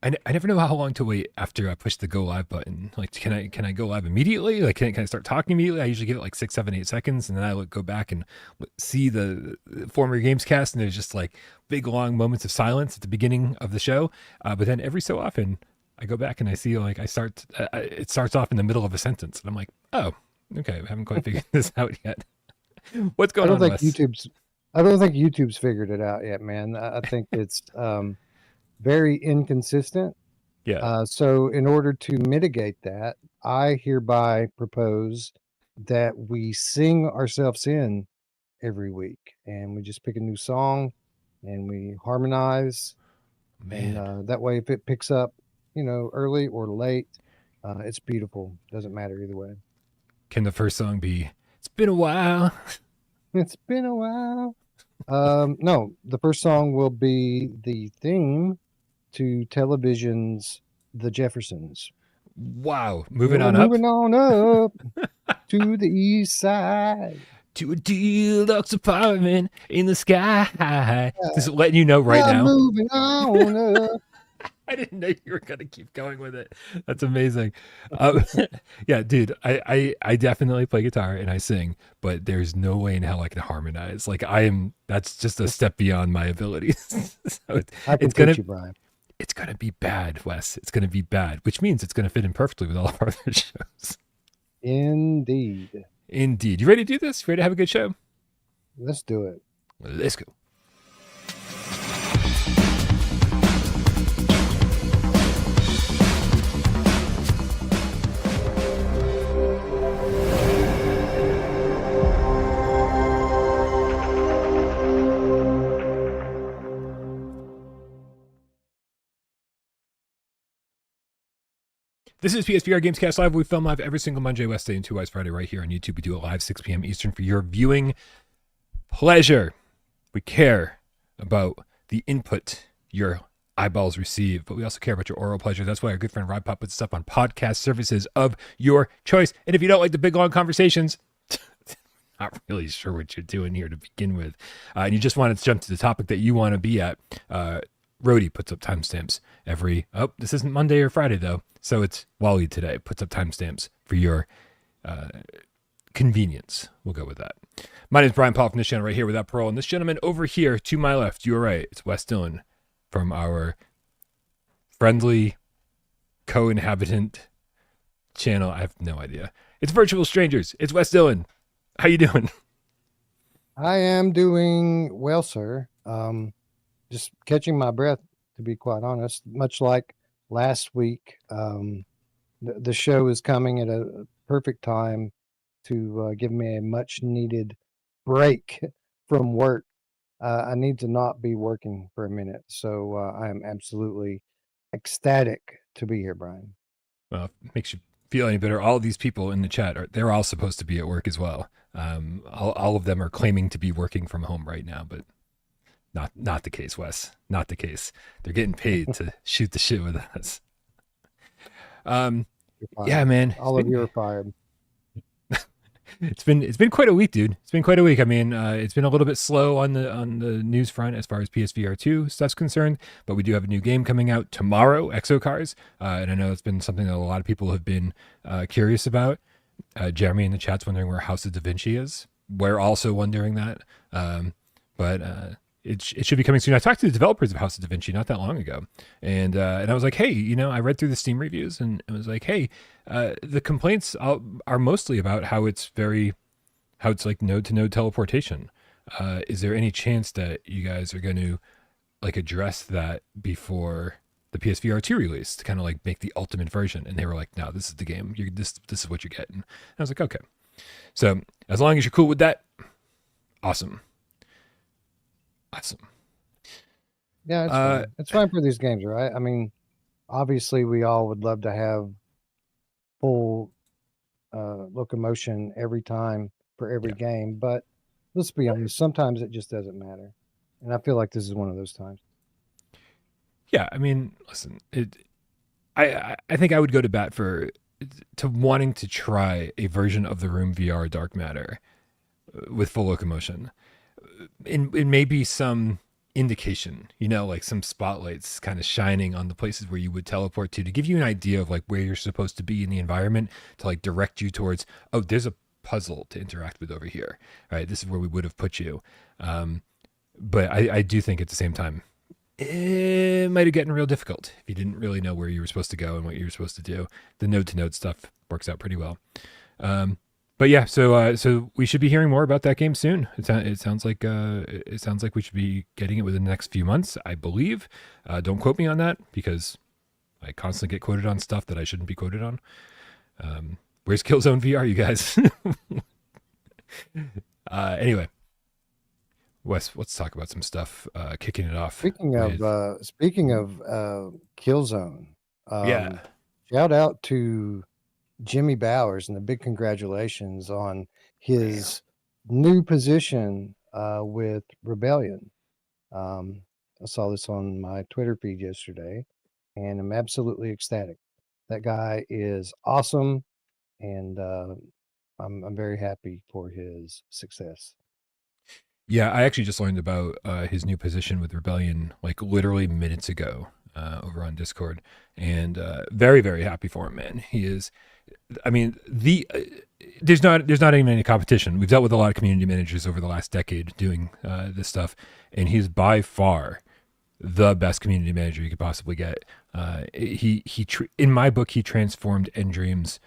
I never know how long to wait after I push the go live button. Like, can I go live immediately? Like, can I start talking immediately? I usually give it like 6, 7, 8 seconds, and then I go back and see the former Gamescast, and there's just like big long moments of silence at the beginning of the show. But then every so often, I go back and I see like it starts off in the middle of a sentence, and I'm like, oh, okay, I haven't quite figured this out yet. What's I going don't on, think Wes? YouTube's figured it out yet, man. I think it's very inconsistent. Yeah, So, in order to mitigate that, I hereby propose that we sing ourselves in every week, and we just pick a new song, and we harmonize, and man. that way, if it picks up, early or late, it's beautiful. Doesn't matter either way. Can the first song be "It's Been a While"? It's been a while. No, the first song will be the theme to television's The Jeffersons. Wow, moving We're on up moving on up to the east side. to a deluxe apartment in the sky. Just letting you know right I'm now. moving on up. I didn't know you were gonna keep going with it. That's amazing. Yeah, dude, I definitely play guitar and I sing, but there's no way in hell I can harmonize. Like I am. That's just a step beyond my abilities. So I can it's gonna teach you, Brian. it's gonna be bad, Wes. It's gonna be bad, which means it's gonna fit in perfectly with all of our other shows. Indeed. Indeed. You ready to do this? You ready to have a good show? Let's do it. Let's go. This is PSVR Gamescast Live. We film live every single Monday, Wednesday, and 2 Wise Friday right here on YouTube. We do it live 6 p.m. Eastern for your viewing pleasure. We care about the input your eyeballs receive, but we also care about your oral pleasure. That's why our good friend Rod Pop puts stuff on podcast services of your choice. And if you don't like the big long conversations, not really sure what you're doing here to begin with, and you just want to jump to the topic that you want to be at, Rhodey puts up timestamps every. Oh, this isn't Monday or Friday though, so it's Wally today. Puts up timestamps for your convenience. We'll go with that. My name is Brian Paul from this channel right here with that Parole, and this gentleman over here to my left, you are right. It's Wes Dillon from our friendly co-inhabitant channel. I have no idea. It's Virtual Strangers. It's Wes Dillon. How you doing? I am doing well, sir. Just catching my breath, to be quite honest. Much like last week, the show is coming at a perfect time to give me a much needed break from work. I need to not be working for a minute, so I am absolutely ecstatic to be here, Brian. Well, if it makes you feel any better, all of these people in the chat they're all supposed to be at work as well. All of them are claiming to be working from home right now, but not the case, Wes. Not the case. They're getting paid to shoot the shit with us. Yeah, man. All of you are fired. It's been quite a week, dude. It's been quite a week. I mean, it's been a little bit slow on the news front as far as PSVR2 stuff's concerned, but we do have a new game coming out tomorrow, EXOcars, and I know it's been something that a lot of people have been curious about. Jeremy in the chat's wondering where House of DaVinci is. We're also wondering that, but it should be coming soon. I talked to the developers of House of DaVinci not that long ago, and I was like, hey, I read through the Steam reviews, and it was like, hey, the complaints are mostly about how it's like node to node teleportation. Is there any chance that you guys are going to like address that before the PSVR 2 release to kind of like make the ultimate version? And they were like, no, this is the game. This is what you're getting. And I was like, okay. So as long as you're cool with that, awesome. Yeah, it's fine. It's fine for these games, right? I mean, obviously, we all would love to have full locomotion every time for every game, but let's be honest, sometimes it just doesn't matter. And I feel like this is one of those times. Yeah, I mean, listen, I think I would go to bat to wanting to try a version of the Room VR Dark Matter with full locomotion. In maybe some indication, like some spotlights kind of shining on the places where you would teleport to give you an idea of like where you're supposed to be in the environment, to like direct you towards, oh, there's a puzzle to interact with over here. All right, this is where we would have put you. But I do think at the same time, it might have gotten real difficult if you didn't really know where you were supposed to go and what you were supposed to do. The node to node stuff works out pretty well. But yeah, so we should be hearing more about that game soon. It sounds like we should be getting it within the next few months, I believe. Don't quote me on that because I constantly get quoted on stuff that I shouldn't be quoted on. Where's Killzone VR, you guys? Anyway, Wes, let's talk about some stuff. Kicking it off. Speaking of Killzone, Yeah, shout out to Jimmy Bowers and the big congratulations on his new position with Rebellion. I saw this on my Twitter feed yesterday, and I'm absolutely ecstatic. That guy is awesome, and I'm very happy for his success. yeah. I actually just learned about his new position with Rebellion like literally minutes ago over on Discord, and very very happy for him, man. He is. I mean, there's not even any competition. We've dealt with a lot of community managers over the last decade doing this stuff, and he's by far the best community manager you could possibly get. In my book, he transformed Endreams.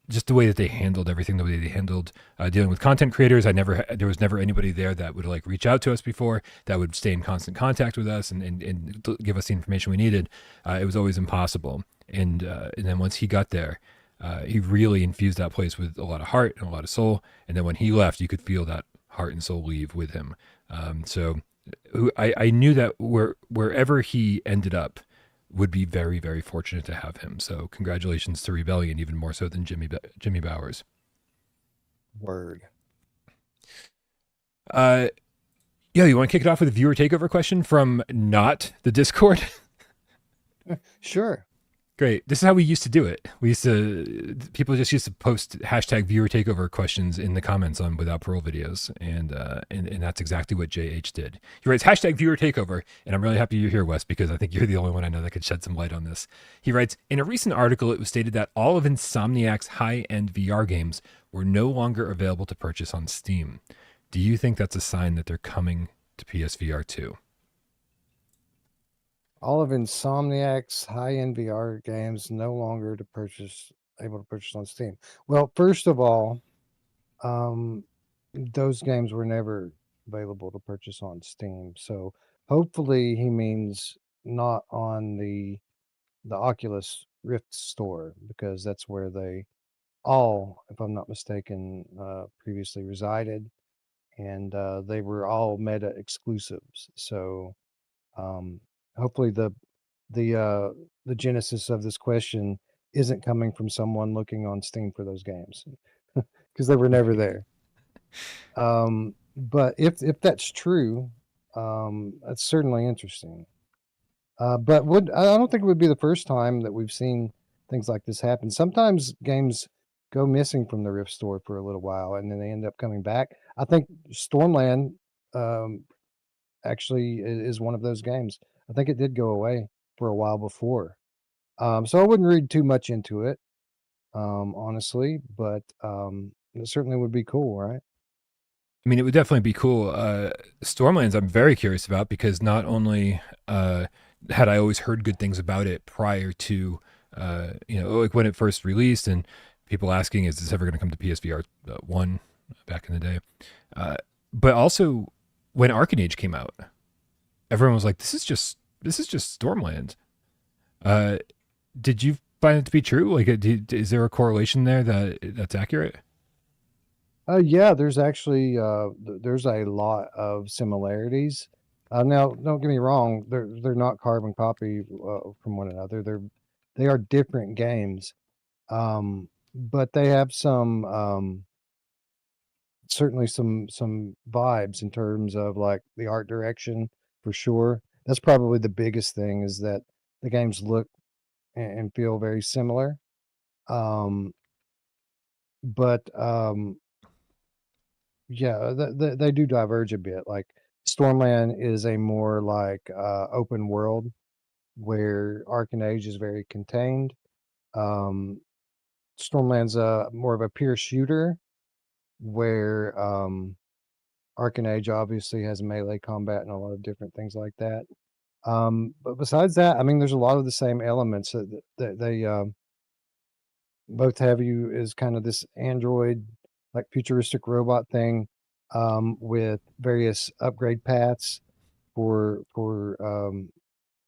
Just the way that they handled everything, the way they handled dealing with content creators. There was never anybody there that would like reach out to us before, that would stay in constant contact with us and give us the information we needed. It was always impossible. And then once he got there, he really infused that place with a lot of heart and a lot of soul. And then when he left, you could feel that heart and soul leave with him. So I knew that wherever he ended up would be very, very fortunate to have him. So congratulations to Rebellion, even more so than Jimmy Bowers. Word. Yeah, you want to kick it off with a viewer takeover question from not the Discord? Sure. Great. This is how we used to do it. People just used to post hashtag viewer takeover questions in the comments on Without Parole videos. And that's exactly what JH did. He writes hashtag viewer takeover. And I'm really happy you're here, Wes, because I think you're the only one I know that could shed some light on this. He writes, in a recent article, it was stated that all of Insomniac's high-end VR games were no longer available to purchase on Steam. Do you think that's a sign that they're coming to PSVR 2? All of Insomniac's high-end VR games no longer able to purchase on Steam. Well, first of all, those games were never available to purchase on Steam. So hopefully he means not on the Oculus Rift store, because that's where they all, if I'm not mistaken, previously resided, and they were all Meta exclusives. So hopefully the genesis of this question isn't coming from someone looking on Steam for those games, because they were never there. But if that's true, that's certainly interesting. But I don't think it would be the first time that we've seen things like this happen. Sometimes games go missing from the Rift store for a little while, and then they end up coming back. I think Stormland actually is one of those games. I think it did go away for a while before. So I wouldn't read too much into it, honestly, but it certainly would be cool, right? I mean, it would definitely be cool. Stormlands, I'm very curious about, because not only had I always heard good things about it prior to, like when it first released, and people asking, is this ever going to come to PSVR 1 back in the day? But also when Arcane Age came out, everyone was like, this is just Stormland. Did you find it to be true? Like, is there a correlation there that's accurate? Yeah, there's actually there's a lot of similarities. Now, don't get me wrong; they're not carbon copy from one another. They are different games, but they have some certainly some vibes in terms of like the art direction, for sure. That's probably the biggest thing, is that the games look and feel very similar. But yeah, they do diverge a bit. Like Stormland is a more like open world where Arcane Age is very contained. Stormland's more of a pure shooter where Arcane Age obviously has melee combat and a lot of different things like that. But besides that, I mean, there's a lot of the same elements that they both have. You is kind of this android, like futuristic robot thing, with various upgrade paths for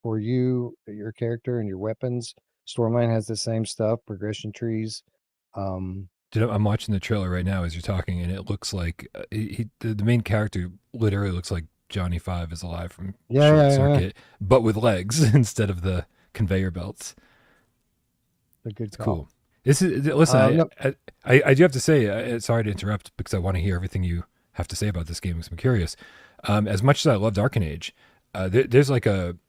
you, your character, and your weapons. Stormland has the same stuff, progression trees. I'm watching the trailer right now as you're talking, and it looks like the main character literally looks like Johnny Five is alive from Short Circuit, but with legs instead of the conveyor belts. A good it's call. Cool. This is listen. I do have to say, sorry to interrupt because I want to hear everything you have to say about this game because I'm curious. As much as I loved Arcane Age, there's like an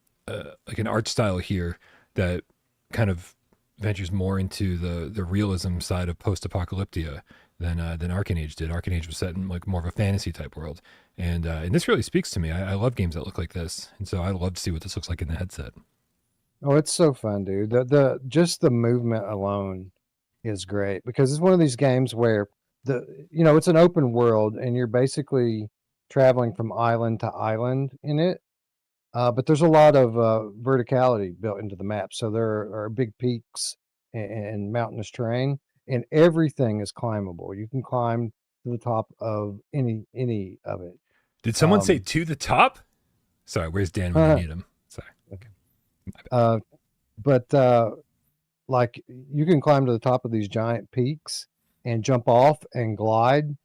art style here that kind of ventures more into the realism side of post-apocalyptia than Arcane Age did. Arcane Age was set in like more of a fantasy type world, and this really speaks to me. I love games that look like this, and so I'd love to see what this looks like in the headset. Oh, it's so fun, dude. The just the movement alone is great because it's one of these games where it's an open world and you're basically traveling from island to island in it. But there's a lot of verticality built into the map. So there are big peaks and mountainous terrain, and everything is climbable. You can climb to the top of any of it. Did someone say to the top? Sorry, where's Dan when you need him? Sorry. Okay. Like you can climb to the top of these giant peaks and jump off and glide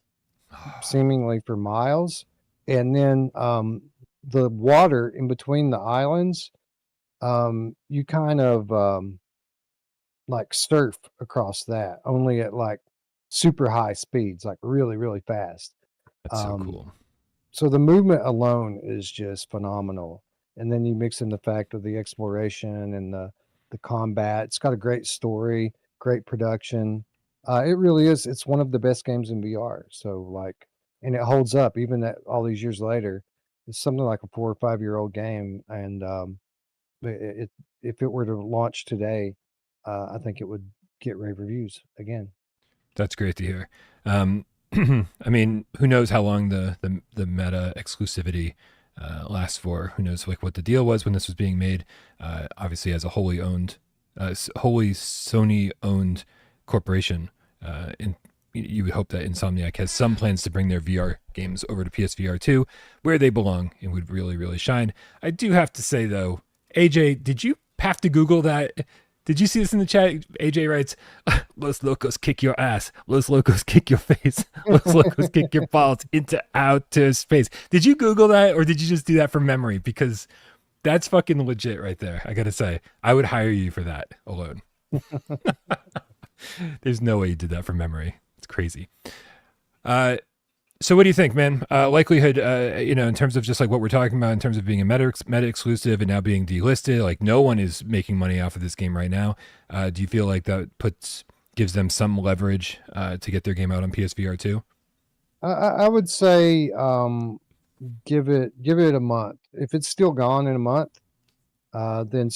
seemingly for miles. And then the water in between the islands, you kind of like surf across that, only at like super high speeds, like really, really fast. That's so cool. So the movement alone is just phenomenal. And then you mix in the fact of the exploration and the combat. It's got a great story, great production. It really is. It's one of the best games in VR. So like, and it holds up even at all these years later. It's something like a 4 or 5 year old game, and if it were to launch today, I think it would get rave reviews again. That's great to hear. I mean, who knows how long the meta exclusivity lasts for? Who knows like what the deal was when this was being made? Obviously, as a wholly Sony owned corporation, you would hope that Insomniac has some plans to bring their VR games over to PSVR2, where they belong and would really, really shine. I do have to say, though, AJ, did you have to Google that? Did you see this in the chat? AJ writes, Los Locos kick your ass. Los Locos kick your face. Los Locos kick your balls into outer space. Did you Google that, or did you just do that from memory? Because that's fucking legit right there. I got to say, I would hire you for that alone. There's no way you did that from memory. It's crazy. So what do you think, man? Likelihood, in terms of just like what we're talking about in terms of being a meta exclusive and now being delisted, like no one is making money off of this game right now. Do you feel like that gives them some leverage to get their game out on PSVR 2? I would say give it a month. If it's still gone in a month, then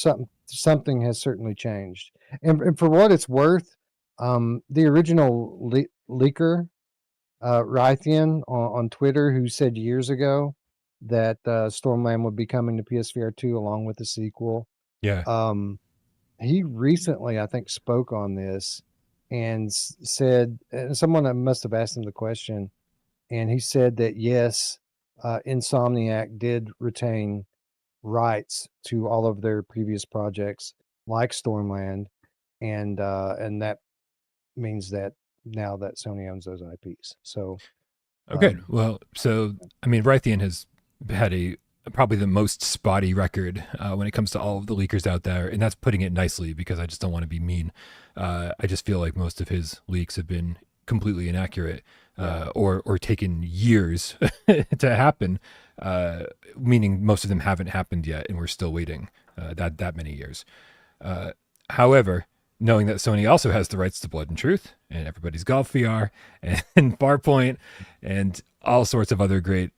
something has certainly changed. And for what it's worth, the original leaker, Rythian on Twitter, who said years ago that Stormland would be coming to PSVR 2 along with the sequel. Yeah. He recently, I think, spoke on this and said, and someone must have asked him the question, and he said that yes, Insomniac did retain rights to all of their previous projects like Stormland, and that means that now that Sony owns those IPs. So okay, well, so I mean, Rythian has had probably the most spotty record when it comes to all of the leakers out there, and that's putting it nicely because I just don't want to be mean. I just feel like most of his leaks have been completely inaccurate, or taken years to happen, meaning most of them haven't happened yet, and we're still waiting that many years. However, knowing that Sony also has the rights to Blood and Truth and Everybody's Golf VR and Farpoint and all sorts of other great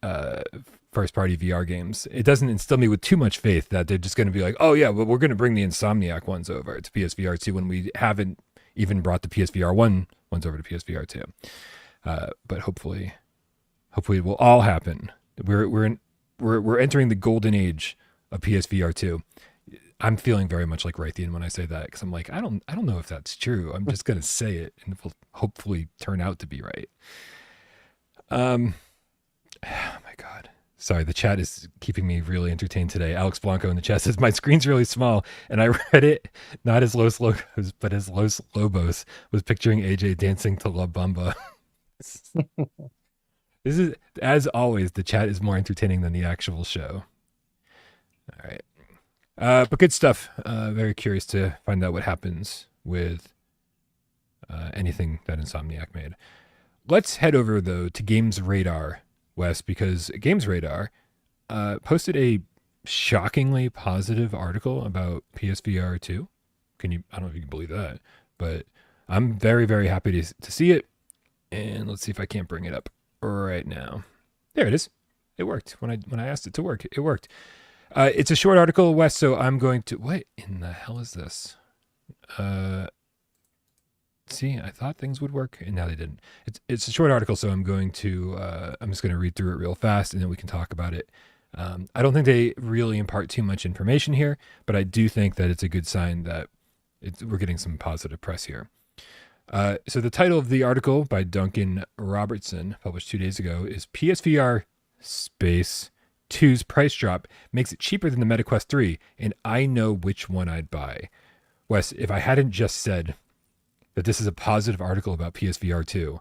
first party VR games. It doesn't instill me with too much faith that they're just going to be like, oh yeah, well, we're going to bring the Insomniac ones over to PSVR2 when we haven't even brought the PSVR1 ones over to PSVR2. But hopefully it will all happen. We're entering the golden age of PSVR2. I'm feeling very much like Raytheon when I say that, because I'm like, I don't know if that's true. I'm just gonna say it, and it will hopefully turn out to be right. Oh my God. Sorry, the chat is keeping me really entertained today. Alex Blanco in the chat says, my screen's really small, and I read it not as Los Lobos, but as Los Lobos was picturing AJ dancing to La Bamba. This is, as always, the chat is more entertaining than the actual show. All right. But good stuff. Very curious to find out what happens with anything that Insomniac made. Let's head over, though, to Gamesradar, Wes, because Gamesradar posted a shockingly positive article about PSVR 2. I don't know if you can believe that, but I'm very, very happy to see it. And let's see if I can't bring it up right now. There it is. It worked. When I asked it to work, it worked. It's a short article, Wes, so I'm going to... What in the hell is this? See, I thought things would work, and now they didn't. It's a short article, so I'm just going to read through it real fast, and then we can talk about it. I don't think they really impart too much information here, but I do think that it's a good sign that we're getting some positive press here. So the title of the article by Duncan Robertson, published 2 days ago, is PSVR Space 2's price drop makes it cheaper than the MetaQuest 3, and I know which one I'd buy. Wes, if I hadn't just said that this is a positive article about PSVR 2,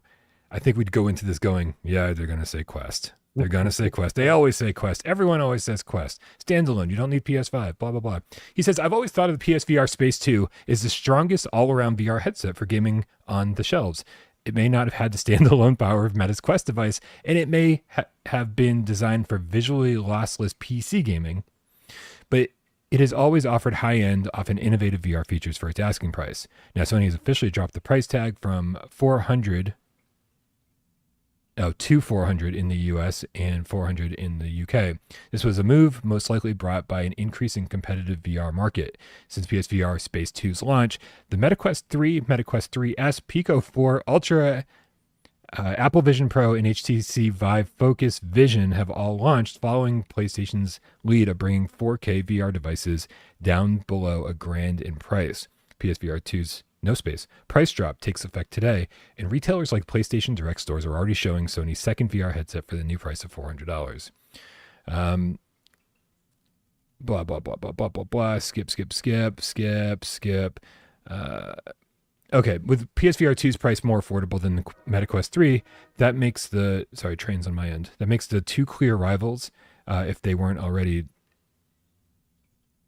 I think we'd go into this going, yeah, they're going to say Quest. They're going to say Quest. They always say Quest. Everyone always says Quest. Standalone. You don't need PS5, blah, blah, blah. He says, I've always thought of the PSVR Space 2 as the strongest all-around VR headset for gaming on the shelves. It may not have had the standalone power of Meta's Quest device, and it may have been designed for visually lossless PC gaming, but it has always offered high-end, often innovative VR features for its asking price. Now, Sony has officially dropped the price tag from $400 in the US and $400 in the UK. This was a move most likely brought by an increasing competitive VR market. Since PSVR Space 2's launch, the MetaQuest 3, MetaQuest 3S, Pico 4 Ultra, Apple Vision Pro, and HTC Vive Focus Vision have all launched following PlayStation's lead of bringing 4K VR devices down below $1,000 in price. PSVR 2's No Space price drop takes effect today, and retailers like PlayStation Direct stores are already showing Sony's second VR headset for the new price of $400. Blah, blah, blah, blah, blah, blah, blah. Skip. Okay, with PSVR 2's price more affordable than the MetaQuest 3, that makes the... Sorry, trains on my end. That makes the two clear rivals, if they weren't already...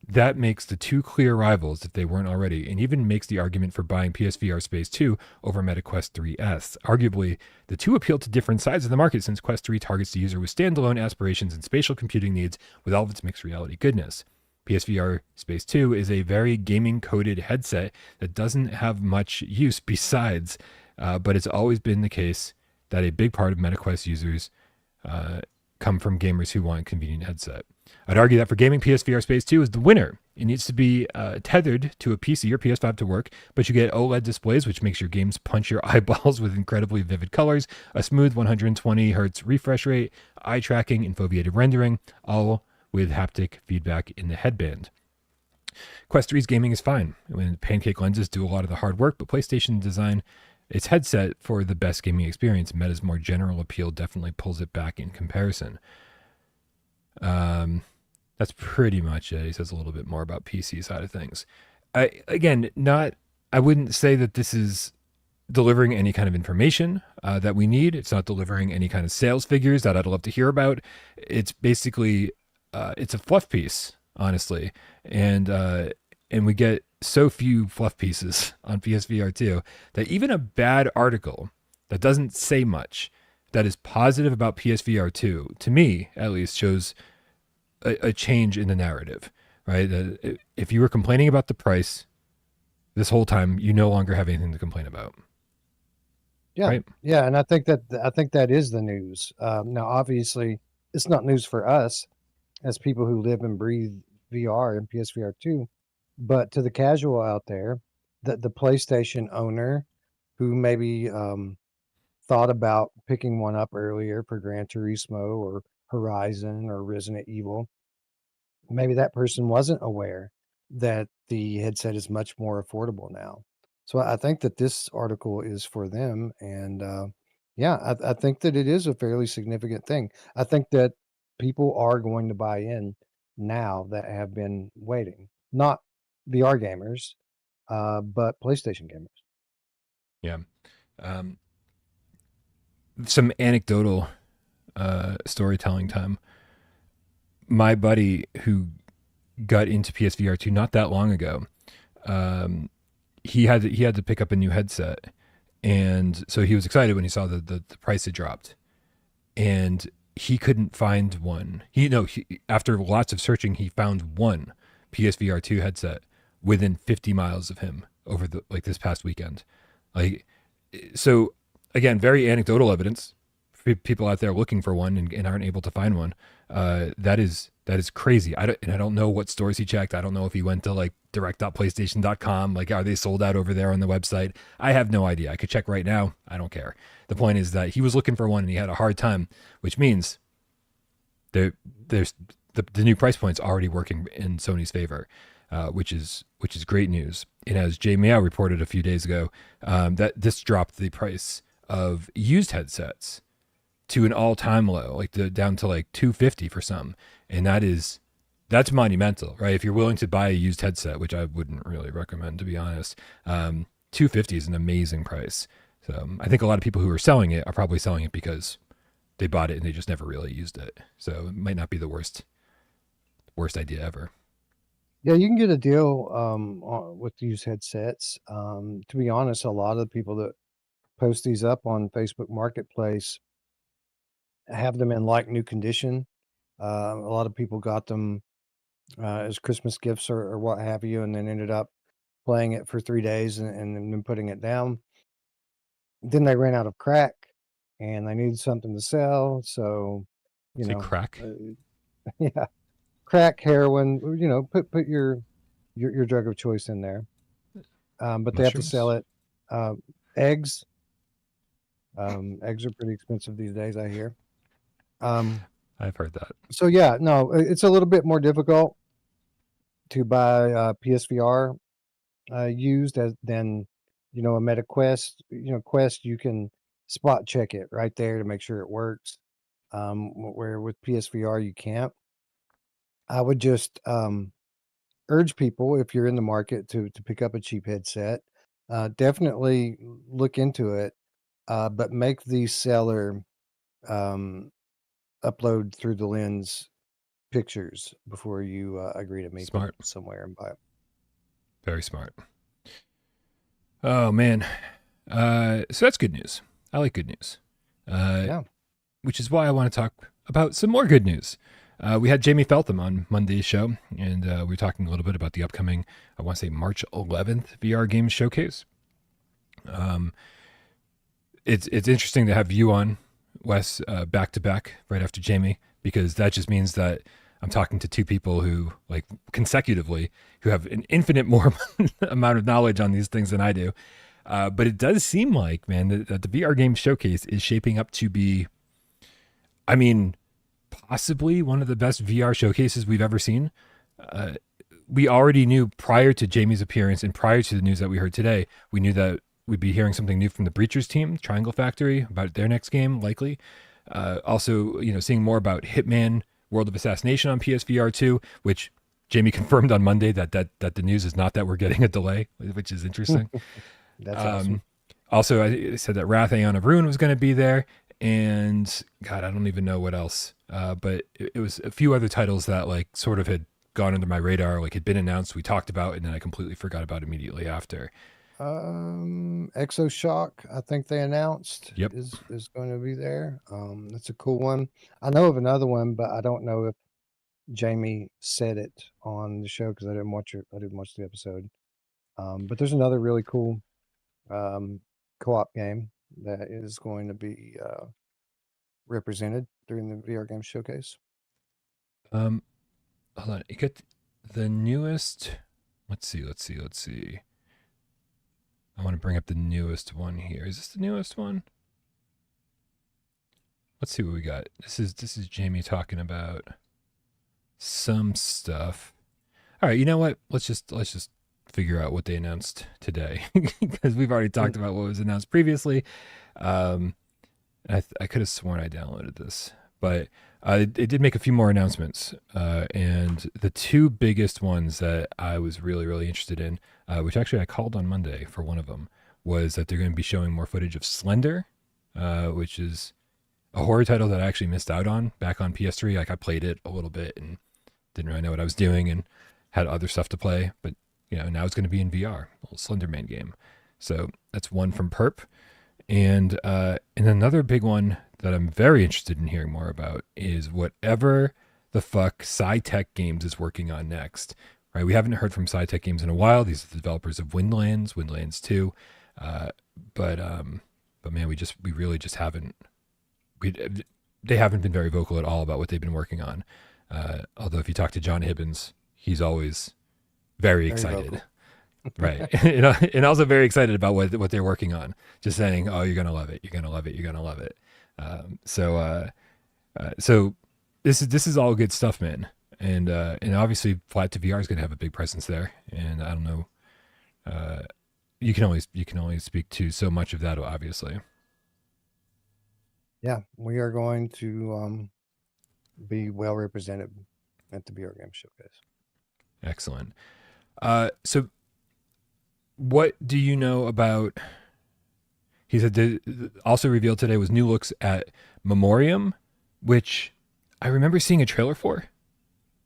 That makes the two clear rivals if they weren't already, and even makes the argument for buying PSVR Space 2 over MetaQuest 3S. Arguably, the two appeal to different sides of the market since Quest 3 targets the user with standalone aspirations and spatial computing needs with all of its mixed reality goodness. PSVR Space 2 is a very gaming-coded headset that doesn't have much use besides, but it's always been the case that a big part of MetaQuest users come from gamers who want a convenient headset. I'd argue that for gaming, PSVR Space 2 is the winner. It needs to be tethered to a PC or PS5 to work, but you get OLED displays, which makes your games punch your eyeballs with incredibly vivid colors, a smooth 120 hertz refresh rate, eye tracking, and foveated rendering, all with haptic feedback in the headband. Quest 3's gaming is fine. When pancake lenses do a lot of the hard work, but PlayStation design its headset for the best gaming experience. Meta's more general appeal definitely pulls it back in comparison. That's pretty much it. He says a little bit more about PC side of things. I wouldn't say that this is delivering any kind of information that we need. It's not delivering any kind of sales figures that I'd love to hear about. It's basically it's a fluff piece, honestly, and we get so few fluff pieces on PSVR 2 that even a bad article that doesn't say much that is positive about PSVR 2, to me at least, shows a change in the narrative, right? That if you were complaining about the price this whole time, you no longer have anything to complain about. Yeah, right? Yeah, and I think that is the news. Now, obviously, it's not news for us as people who live and breathe VR and PSVR2, but to the casual out there, the PlayStation owner who maybe thought about picking one up earlier for Gran Turismo or Horizon or Resident Evil, maybe that person wasn't aware that the headset is much more affordable now. So I think that this article is for them, and yeah, I think that it is a fairly significant thing. I think that people are going to buy in now that have been waiting, not VR gamers, but PlayStation gamers. Yeah. Um, some anecdotal storytelling time. My buddy who got into PSVR2 not that long ago, um, he had to pick up a new headset, and so he was excited when he saw the price had dropped, and he couldn't find one. After lots of searching, he found one PSVR2 headset within 50 miles of him over the like this past weekend. Like, so again, very anecdotal evidence. People out there looking for one and aren't able to find one. That is crazy. I don't know what stores he checked. I don't know if he went to like direct.playstation.com. Like, are they sold out over there on the website? I have no idea. I could check right now. I don't care. The point is that he was looking for one and he had a hard time, which means there's the new price point's already working in Sony's favor, which is great news. And as Jay Meow reported a few days ago, that this dropped the price of used headsets to an all-time low, like down to like 250 for some, and that's monumental, right? If you're willing to buy a used headset, which I wouldn't really recommend, to be honest, 250 is an amazing price. So I think a lot of people who are selling it are probably selling it because they bought it and they just never really used it. So it might not be the worst idea ever. Yeah, you can get a deal with these headsets. To be honest, a lot of the people that post these up on Facebook Marketplace have them in like new condition. A lot of people got them as Christmas gifts or what have you, and then ended up playing it for 3 days and then putting it down. Then they ran out of crack and they needed something to sell. So, you Say know, crack. yeah, crack, heroin, put your drug of choice in there. But they have to sell Mushrooms. it. Uh, eggs. Eggs are pretty expensive these days, I hear. Um, I've heard that. so yeah, no, it's a little bit more difficult to buy PSVR used as than a Meta Quest. Quest you can spot check it right there to make sure it works. Where with PSVR you can't. I would just urge people if you're in the market to pick up a cheap headset. Definitely look into it, but make the seller um, upload through the lens pictures before you agree to meet them Smart. somewhere and buy it. Very smart. Oh man. So that's good news. I like good news. Uh, Yeah. which is why I want to talk about some more good news. We had Jamie Feltham on Monday's show, and we were talking a little bit about the upcoming, I want to say March 11th VR Games Showcase. Um, it's interesting to have you on, Wes, back to back right after Jamie, because that just means that I'm talking to two people who, like, consecutively, who have an infinite more amount of knowledge on these things than I do. But it does seem like, man, that the VR Games Showcase is shaping up to be, I mean, possibly one of the best VR showcases we've ever seen. Uh, we already knew prior to Jamie's appearance and prior to the news that we heard today, we knew that we'd be hearing something new from the Breachers team, Triangle Factory, about their next game, likely. Also, seeing more about Hitman World of Assassination on PSVR 2, which Jamie confirmed on Monday that the news is not that we're getting a delay, which is interesting. That's awesome. Um, Also, I said that Wrath Aeon of Ruin was going to be there, and God, I don't even know what else. But it was a few other titles that like sort of had gone under my radar, like had been announced, we talked about, and then I completely forgot about immediately after. EXOshock, I think they announced Yep. is going to be there. That's a cool one. I know of another one, but I don't know if Jamie said it on the show because I didn't watch it. I didn't watch the episode. But there's another really cool um, co-op game that is going to be represented during the VR game showcase. Hold on. You get the newest. Let's see. I want to bring up the newest one here. Is this the newest one? Let's see what we got. This is Jamie talking about some stuff. All right, you know what? Let's just figure out what they announced today because we've already talked about what was announced previously. I could have sworn I downloaded this, but it did make a few more announcements. And the two biggest ones that I was really interested in, which actually I called on Monday for one of them, was that they're going to be showing more footage of Slender, which is a horror title that I actually missed out on back on PS3. Like I played it a little bit and didn't really know what I was doing and had other stuff to play. But now it's going to be in VR, a little Slender Man game. So that's one from Perp. And another big one that I'm very interested in hearing more about is whatever the fuck SciTech Games is working on next. Right? We haven't heard from SciTech Games in a while. These are the developers of Windlands 2. But man, we really just haven't. They haven't been very vocal at all about what they've been working on. Although if you talk to John Hibbins, he's always very excited. Right. And also very excited about what they're working on. Just saying, oh, you're going to love it. You're going to love it. You're going to love it. So this is all good stuff, man. And obviously Flat to VR is going to have a big presence there. And I don't know, you can only speak to so much of that, obviously. Yeah, we are going to be well represented at the VR game showcase. Excellent. So what do you know about? He said also revealed today was new looks at Memorium, which I remember seeing a trailer for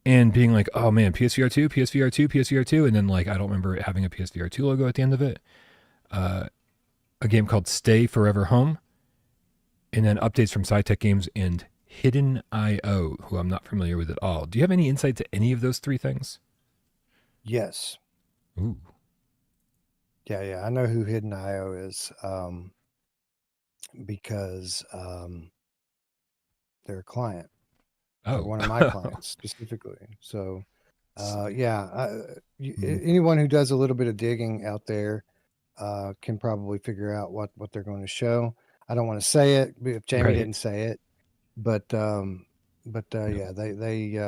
and being like, oh man, PSVR2, and then like I don't remember it having a PSVR2 logo at the end of it. A game called Stay Forever Home, and then updates from SciTech Games and Hidden IO, who I'm not familiar with at all. Do you have any insight to any of those three things? Yes. Ooh. Yeah, I know who Hidden IO is, because they're a client. Oh, one of my clients specifically. So, anyone who does a little bit of digging out there can probably figure out what they're going to show. I don't want to say it if Jamie didn't say it, but yeah, they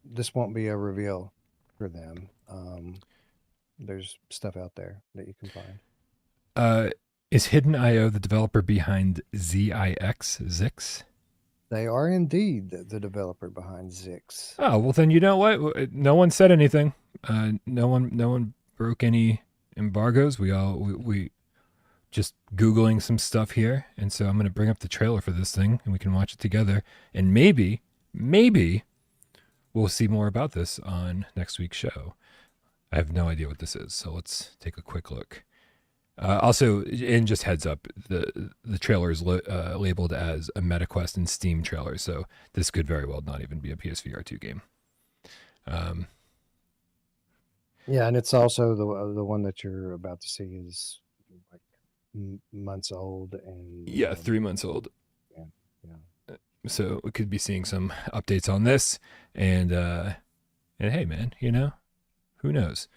this won't be a reveal for them. There's stuff out there that you can find. Is Hidden IO the developer behind Zix? They are indeed the developer behind Zix. Oh, well then you know what? No one said anything. No one broke any embargoes. We just Googling some stuff here. And so I'm going to bring up the trailer for this thing and we can watch it together. And maybe we'll see more about this on next week's show. I have no idea what this is. So let's take a quick look. Also, and just heads up, the trailer is labeled as a MetaQuest and Steam trailer, so this could very well not even be a PSVR2 game. Yeah, and it's also the one that you're about to see is like months old and 3 months old. Yeah. So we could be seeing some updates on this, and hey, man, who knows?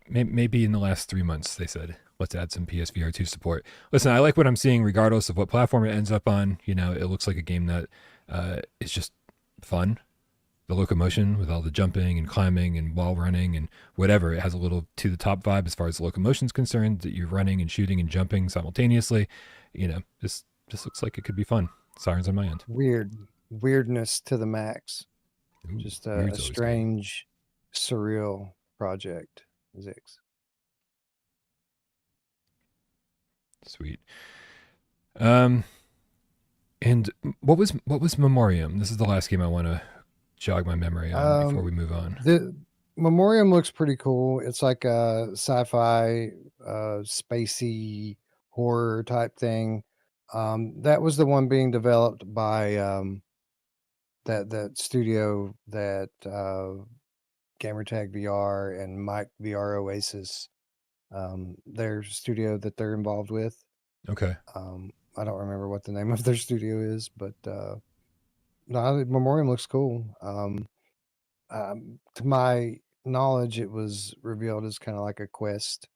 Maybe in the last 3 months they said, let's add some PSVR2 support. Listen, I like what I'm seeing regardless of what platform it ends up on. It looks like a game that is just fun. The locomotion with all the jumping and climbing and wall running and whatever. It has a little to the top vibe as far as the locomotion's concerned, that you're running and shooting and jumping simultaneously. This looks like it could be fun. Sirens on my end. Weirdness to the max. Ooh, just a strange, surreal project. Zix. Sweet. And what was Memorium? This is the last game I want to jog my memory on before we move on. The Memorium looks pretty cool. It's like a sci-fi, spacey horror type thing. That was the one being developed by that studio that Gamertag VR and Mike VR Oasis. Their studio that they're involved with. Okay. I don't remember what the name of their studio is, but No, Memorium looks cool. To my knowledge, it was revealed as kind of like a Quest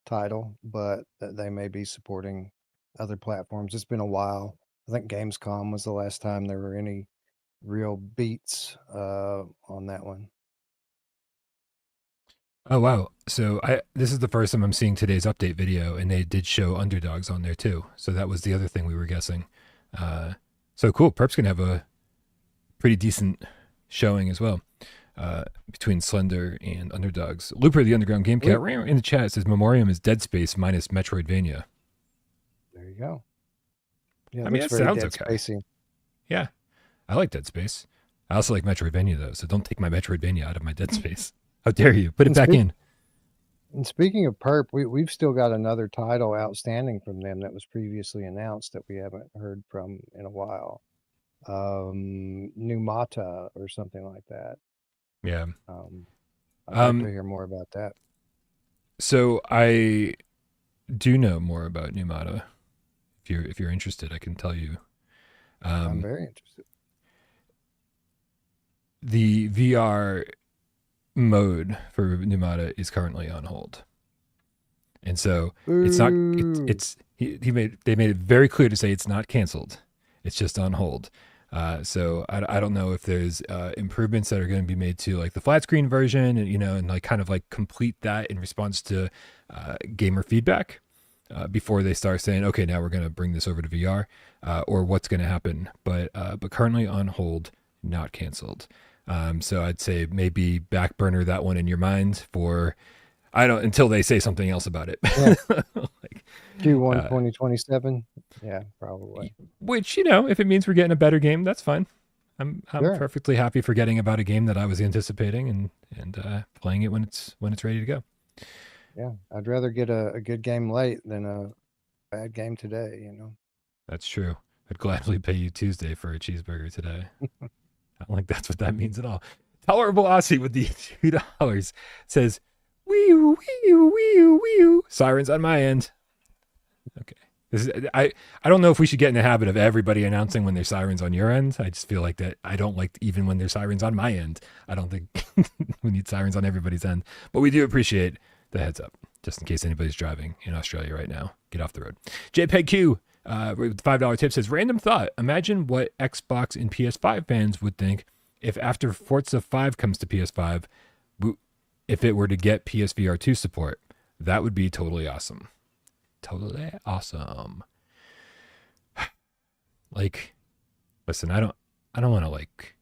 title, but they may be supporting other platforms. It's been a while. I think Gamescom was the last time there were any real beats on that one. Oh wow! So this is the first time I'm seeing today's update video, and they did show underdogs on there too. So that was the other thing we were guessing. So cool. Perp's gonna have a pretty decent showing as well between Slender and underdogs. Looper, the Underground Game Cat, in the chat says Memorium is Dead Space minus Metroidvania. There you go. Yeah, I mean, that sounds okay. Spacey. Yeah, I like Dead Space. I also like Metroidvania though, so don't take my Metroidvania out of my Dead Space. How dare you? Put it back in. And speaking of Perp, we've still got another title outstanding from them that was previously announced that we haven't heard from in a while. Numata or something like that. Yeah. I'd like to hear more about that. So I do know more about Numata. If you're interested, I can tell you. I'm very interested. The VR mode for Numata is currently on hold, and so it's not. They made it very clear to say it's not canceled. It's just on hold. So I don't know if there's improvements that are going to be made to like the flat screen version, and and like kind of like complete that in response to gamer feedback before they start saying, okay, now we're going to bring this over to VR, or what's going to happen. But currently on hold, not canceled. So I'd say maybe back burner that one in your mind for until they say something else about it. Yeah. Like, Q1 2027. Yeah, probably. Which, if it means we're getting a better game, that's fine. I'm Sure. perfectly happy forgetting about a game that I was anticipating and playing it when it's ready to go. Yeah, I'd rather get a good game late than a bad game today, That's true. I'd gladly pay you Tuesday for a cheeseburger today. I don't think that's what that means at all. Tolerable Aussie with the $2 says, wee wee wee wee. Sirens on my end. Okay. I don't know if we should get in the habit of everybody announcing when there's sirens on your end. I just feel like that I don't like even when there's sirens on my end. I don't think we need sirens on everybody's end. But we do appreciate the heads up, just in case anybody's driving in Australia right now. Get off the road. JPEG Q with the $5 tip says, random thought. Imagine what Xbox and PS5 fans would think if after Forza 5 comes to PS5, if it were to get PSVR2 support. That would be totally awesome. Totally awesome. Like, listen, I don't want to like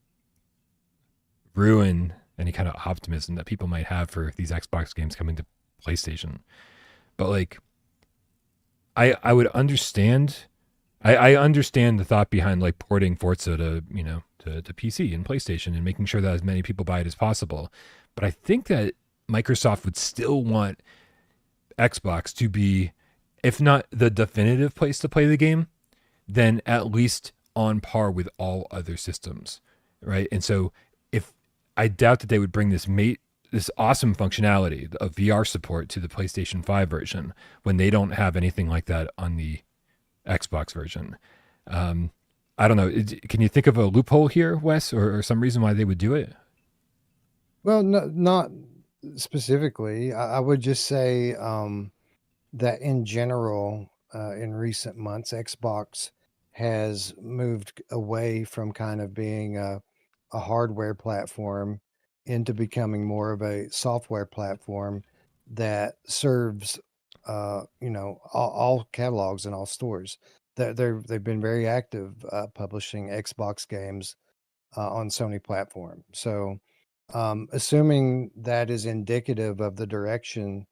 ruin any kind of optimism that people might have for these Xbox games coming to PlayStation. But like, I would understand. I understand the thought behind like porting Forza to to PC and PlayStation and making sure that as many people buy it as possible. But I think that Microsoft would still want Xbox to be, if not the definitive place to play the game, then at least on par with all other systems, right? And so if I doubt that they would bring this awesome functionality of VR support to the PlayStation 5 version when they don't have anything like that on the Xbox version. I don't know. Can you think of a loophole here, Wes, or some reason why they would do it? Well, no, not specifically. I would just say that in general, in recent months, Xbox has moved away from kind of being a hardware platform into becoming more of a software platform that serves, all catalogs and all stores. They've been very active publishing Xbox games on Sony platform. So, assuming that is indicative of the direction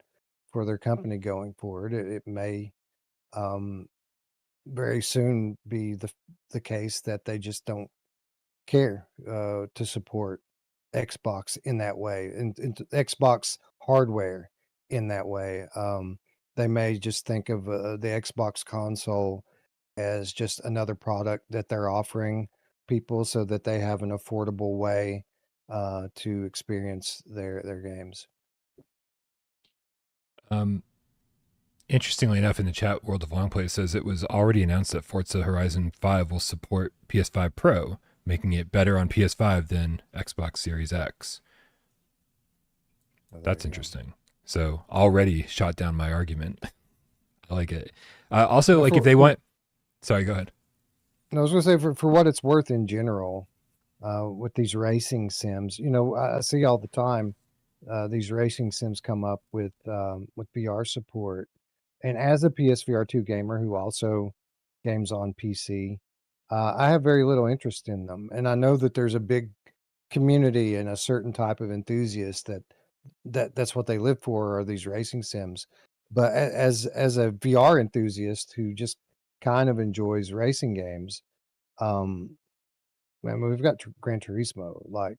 for their company going forward, it may very soon be the case that they just don't care to support Xbox in that way, and Xbox hardware in that way. They may just think of the Xbox console as just another product that they're offering people so that they have an affordable way to experience their games. Interestingly enough, in the chat, World of Longplay says it was already announced that Forza Horizon 5 will support PS5 Pro, making it better on PS5 than Xbox Series X. Oh, there That's you go. interesting. So already shot down my argument. I like it. Also, But like if they want, sorry, go ahead. I was going to say for what it's worth in general, with these racing sims, I see all the time these racing sims come up with VR support. And as a PSVR2 gamer who also games on PC, I have very little interest in them. And I know that there's a big community and a certain type of enthusiast that's what they live for, are these racing sims. But as a VR enthusiast who just kind of enjoys racing games, um, man, we've got Gran Turismo. Like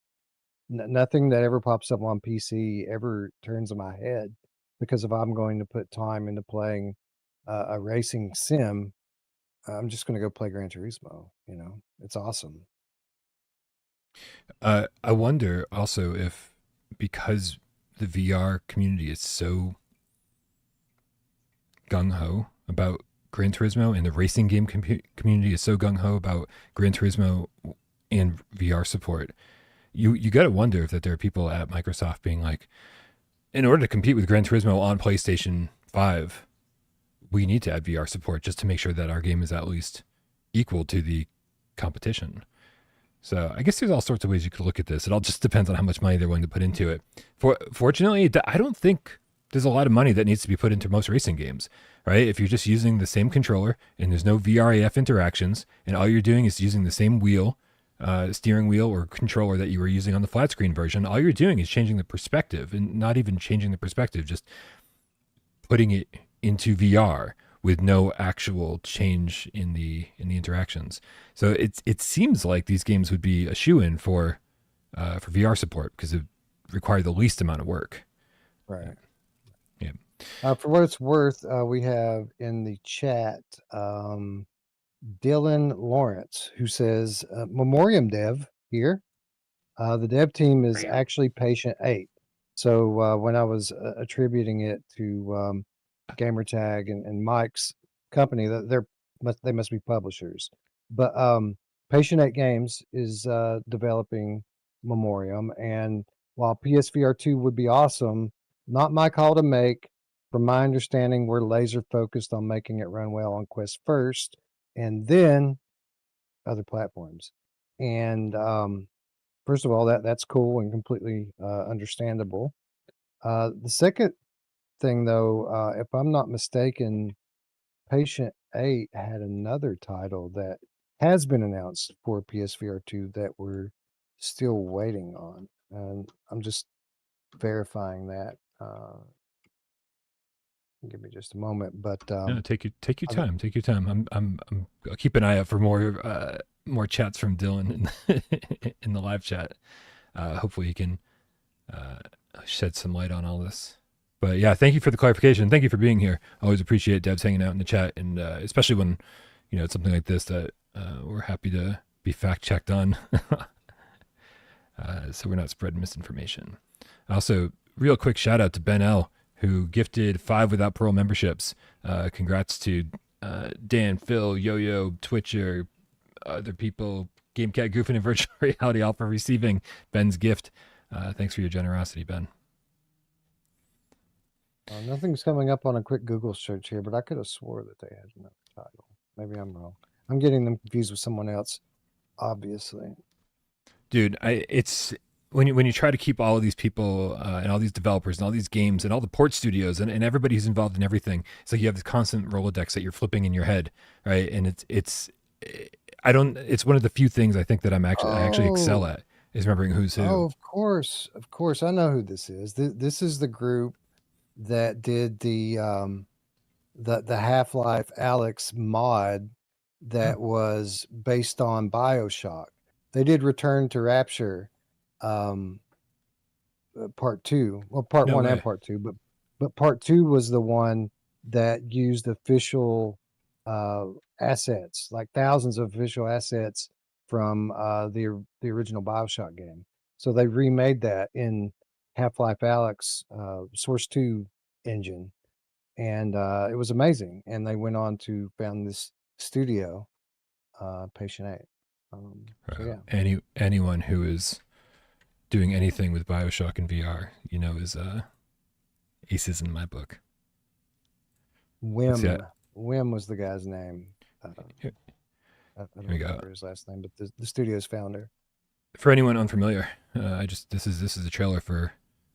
nothing that ever pops up on PC ever turns in my head, because if I'm going to put time into playing a racing sim, I'm just going to go play Gran Turismo. It's awesome. I wonder also if, because the VR community is so gung ho about Gran Turismo, and the racing game community is so gung ho about Gran Turismo and VR support, you got to wonder if that there are people at Microsoft being like, in order to compete with Gran Turismo on PlayStation 5, we need to add VR support just to make sure that our game is at least equal to the competition. So I guess there's all sorts of ways you could look at this. It all just depends on how much money they're willing to put into it. Fortunately, I don't think there's a lot of money that needs to be put into most racing games, right? If you're just using the same controller and there's no VRAF interactions, and all you're doing is using the same wheel, steering wheel or controller that you were using on the flat screen version, all you're doing is changing the perspective, and not even changing the perspective, just putting it into VR with no actual change in the interactions. So it seems like these games would be a shoe-in for VR support, because it require the least amount of work. Right. Yeah. For what it's worth, we have in the chat Dylan Lawrence, who says, Memorium dev here. The dev team is actually Patient 8. So when I was attributing it to Gamertag and Mike's company, that they must be publishers. But Patient 8 Games is developing Memorium, and while PSVR2 would be awesome, not my call to make. From my understanding, we're laser focused on making it run well on Quest first, and then other platforms. And first of all, that's cool and completely understandable. The second thing, though, if I'm not mistaken, Patient 8 had another title that has been announced for PSVR2 that we're still waiting on, and I'm just verifying that. Give me just a moment, but No, take your time. Take your time. I'll keep an eye out for more chats from Dylan in the live chat. Hopefully he can shed some light on all this. But yeah, thank you for the clarification. Thank you for being here. I always appreciate devs hanging out in the chat, and especially when it's something like this that we're happy to be fact checked on, so we're not spreading misinformation. Also, real quick shout out to Ben L, who gifted 5 Without Parole memberships. Congrats to Dan, Phil, Yo-Yo, Twitcher, other people, GameCat, Goofing, and Virtual Reality, all for receiving Ben's gift. Thanks for your generosity, Ben. Nothing's coming up on a quick Google search here, but I could have swore that they had another title. Maybe I'm wrong. I'm getting them confused with someone else, obviously. Dude, it's when you try to keep all of these people and all these developers and all these games and all the port studios and everybody who's involved in everything, it's like you have this constant Rolodex that you're flipping in your head, right? And it's one of the few things I think that I actually excel at, is remembering who's who. Oh, of course, I know who this is. This is the group that did the Half-Life Alex mod that was based on BioShock. They did Return to Rapture, part 2. Well, part No 1 way. and part 2, but part 2 was the one that used official assets, like thousands of official assets from the original BioShock game. So they remade that in Half-Life Alex Source 2 engine, and it was amazing. And they went on to found this studio, Patient 8. So yeah, Anyone who is doing anything with BioShock and VR, is aces in my book. Wim was the guy's name. Here, I don't here we go. remember his last name, but the studio's founder. For anyone unfamiliar, this is a trailer for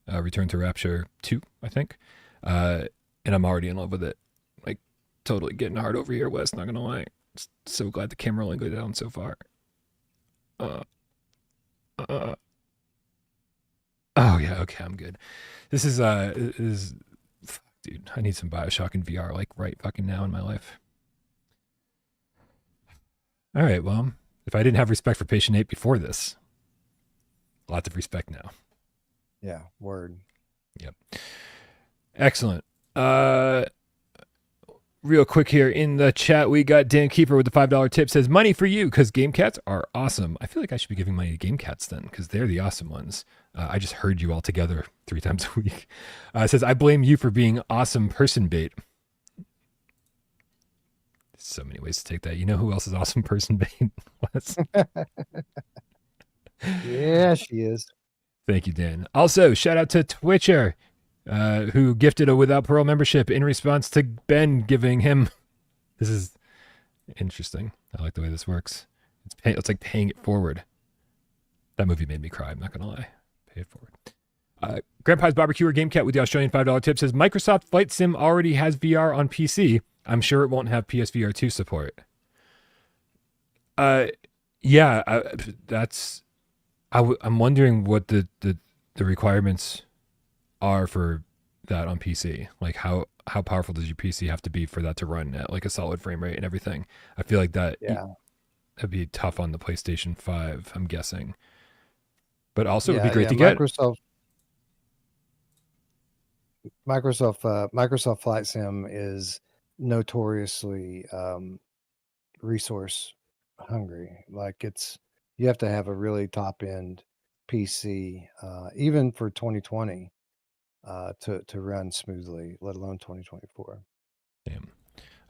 Return to Rapture 2, I think, and I'm already in love with it. Like, totally getting hard over here, Wes. Not gonna lie. Just so glad the camera only goes down so far. Oh yeah, okay, I'm good. This is fuck, dude. I need some BioShock and VR like right fucking now in my life. All right, well, if I didn't have respect for Patient 8 before this, lots of respect now. Yeah, word. Yep. Excellent. Real quick here in the chat, we got Dan Keeper with the $5 tip, says money for you because Game Cats are awesome. I feel like I should be giving money to Game Cats then because they're the awesome ones. I just heard you all together 3 times a week. Says, I blame you for being awesome person bait. So many ways to take that. You know who else is awesome person bait? Yeah, she is. Thank you, Dan. Also, shout out to Twitcher, who gifted a Without Parole membership in response to Ben giving him. This is interesting. I like the way this works. It's like paying it forward. That movie made me cry. I'm not going to lie. Pay it forward. Grandpa's Barbecue or Game Cat with the Australian $5 tip says, Microsoft Flight Sim already has VR on PC. I'm sure it won't have PSVR2 support. Yeah, I'm wondering what the requirements are for that on PC. Like how powerful does your PC have to be for that to run at like a solid frame rate and everything? I feel like that'd be tough on the PlayStation 5, I'm guessing. But also it'd be great to get Microsoft Flight Sim is notoriously resource hungry. Like you have to have a really top end PC, even for 2020, to run smoothly, let alone 2024. Damn.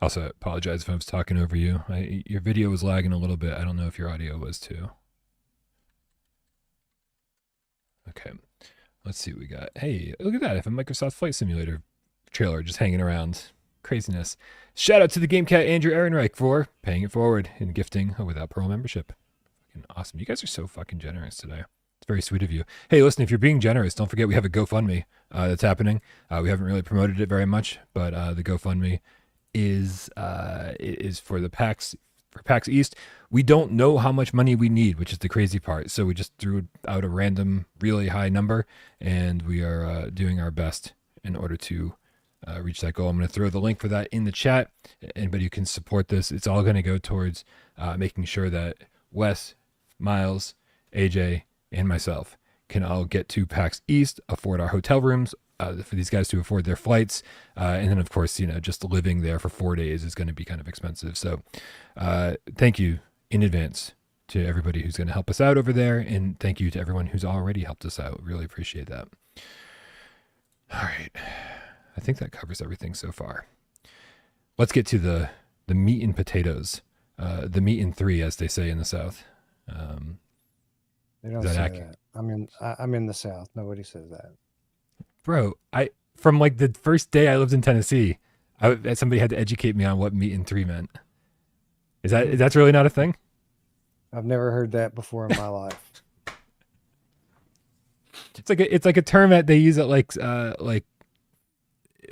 Also, apologize if I was talking over you. Your video was lagging a little bit. I don't know if your audio was too. Okay. Let's see what we got. Hey, look at that. I have a Microsoft Flight Simulator trailer just hanging around. Craziness. Shout out to the GameCat Andrew Ehrenreich for paying it forward and gifting a Without Parole membership. Fucking awesome. You guys are so fucking generous today. It's very sweet of you. hey, listen, if you're being generous, don't forget we have a GoFundMe that's happening. We haven't really promoted it very much, but the GoFundMe is for the PAX East. We don't know how much money we need, which is the crazy part. So we just threw out a random, really high number, and we are doing our best in order to reach that goal. I'm going to throw the link for that in the chat. Anybody who can support this, it's all going to go towards making sure that Wes, Miles, AJ, and myself can all get to PAX East, afford our hotel rooms for these guys to afford their flights. And then, of course, just living there for 4 days is going to be kind of expensive. So thank you in advance to everybody who's going to help us out over there. And thank you to everyone who's already helped us out. Really appreciate that. All right. I think that covers everything so far. Let's get to the meat and potatoes. The meat and 3, as they say in the South. They don't say that. I'm in the South. Nobody says that. Bro, from like the first day I lived in Tennessee, somebody had to educate me on what meat and 3 meant. That's really not a thing? I've never heard that before in my life. It's like a term that they use at like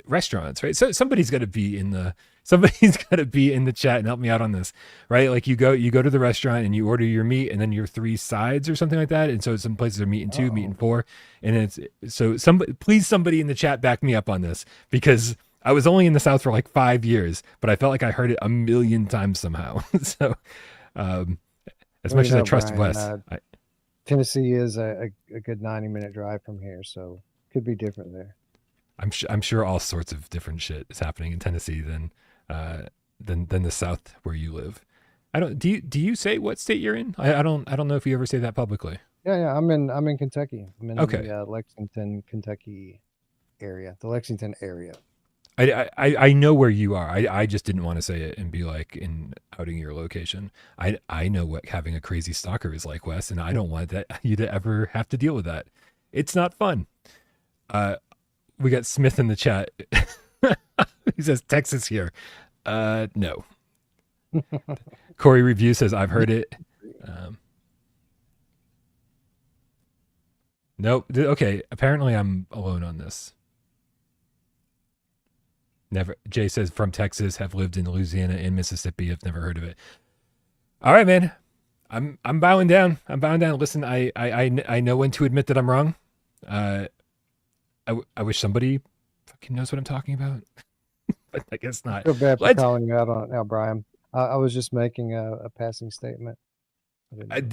restaurants, right? So somebody's got to be in the chat and help me out on this, right? Like you go to the restaurant and you order your meat and then your 3 sides or something like that. And so some places are meat and 2, meat and 4, and it's so somebody in the chat back me up on this, because I was only in the South for like 5 years, but I felt like I heard it a million times somehow. So as much as I trust Brian, Wes, Tennessee is a good 90-minute drive from here, so could be different there. I'm sure all sorts of different shit is happening in Tennessee than the South where you live. Do you say what state you're in? I don't know if you ever say that publicly. Yeah, I'm in Kentucky. I'm in the Lexington, Kentucky area. The Lexington area. I know where you are. I just didn't want to say it and be like in outing your location. I know what having a crazy stalker is like, Wes, and I don't want that you to ever have to deal with that. It's not fun. We got Smith in the chat. He says Texas here. No. Corey Review says I've heard it. Nope. Okay. Apparently I'm alone on this. Never. Jay says from Texas, have lived in Louisiana and Mississippi. Have never heard of it. All right, man. I'm bowing down. I'm bowing down. Listen, I know when to admit that I'm wrong. I wish somebody fucking knows what I'm talking about. But I guess not. I feel bad for calling you out on it now, Brian. I was just making a passing statement.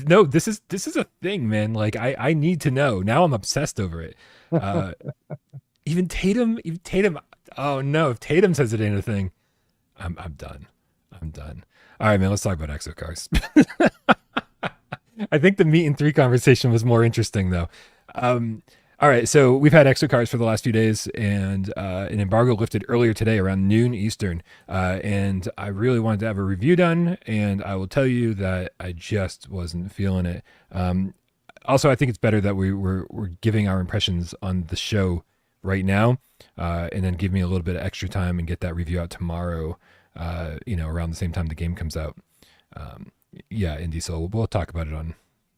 No, this is a thing, man. Like I need to know. Now I'm obsessed over it. Even Tatum. Oh no, if Tatum says it ain't a thing, I'm done. I'm done. All right, man. Let's talk about EXOcars. I think the meet and 3 conversation was more interesting though. All right, so we've had EXOcars for the last few days, and an embargo lifted earlier today around noon Eastern. And I really wanted to have a review done, and I will tell you that I just wasn't feeling it. Also, I think it's better that we're giving our impressions on the show right now, and then give me a little bit of extra time and get that review out tomorrow. Around the same time the game comes out. Yeah, Indy. So we'll talk about it on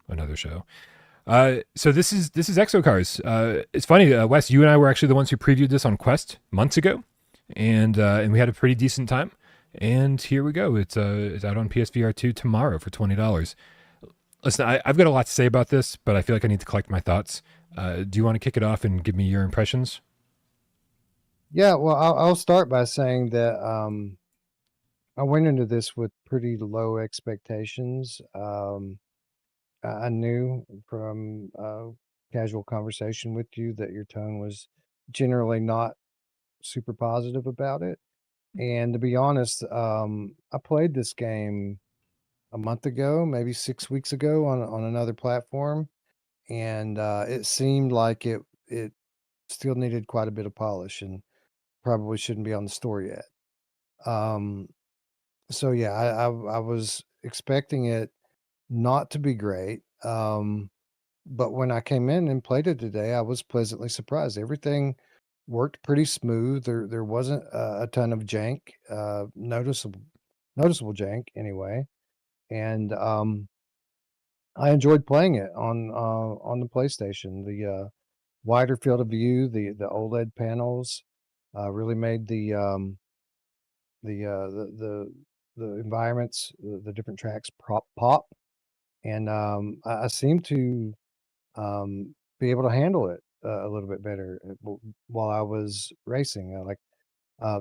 another show. So this is EXOcars. It's funny, Wes, you and I were actually the ones who previewed this on Quest months ago, and we had a pretty decent time. And here we go. It's out on PSVR2 tomorrow for $20. Listen, I've got a lot to say about this, but I feel like I need to collect my thoughts. Do you want to kick it off and give me your impressions? Yeah, well, I'll start by saying that I went into this with pretty low expectations. I knew from casual conversation with you that your tone was generally not super positive about it. And to be honest, I played this game a month ago, maybe 6 weeks ago on another platform, and it seemed like it still needed quite a bit of polish and probably shouldn't be on the store yet. So yeah, I was expecting it not to be great. But when I came in and played it today, I was pleasantly surprised. Everything worked pretty smooth. There wasn't a ton of jank, noticeable jank anyway. And I enjoyed playing it on the PlayStation. The wider field of view, the OLED panels really made the environments, the different tracks pop. And I seem to be able to handle it a little bit better while I was racing.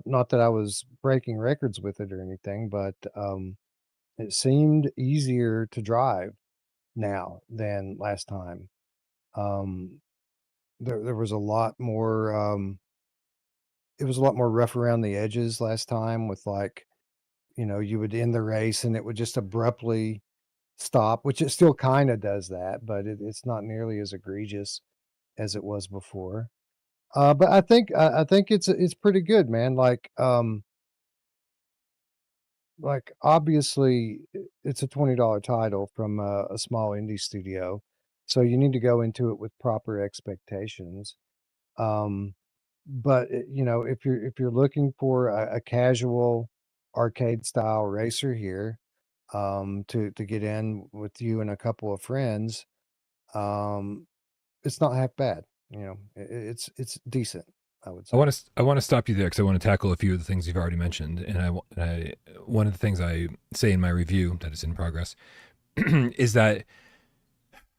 Not that I was breaking records with it or anything, but it seemed easier to drive now than last time. There was a lot more. It was a lot more rough around the edges last time with you would end the race and it would just abruptly stop, which it still kind of does that, but it's not nearly as egregious as it was before. But I think it's pretty good, man. Like obviously it's a $20 title from a small indie studio, so you need to go into it with proper expectations. But if you're looking for a casual arcade style racer here, to get in with you and a couple of friends, it's not half bad. It's decent, I would say. I want to stop you there because I want to tackle a few of the things you've already mentioned, and one of the things I say in my review that is in progress is that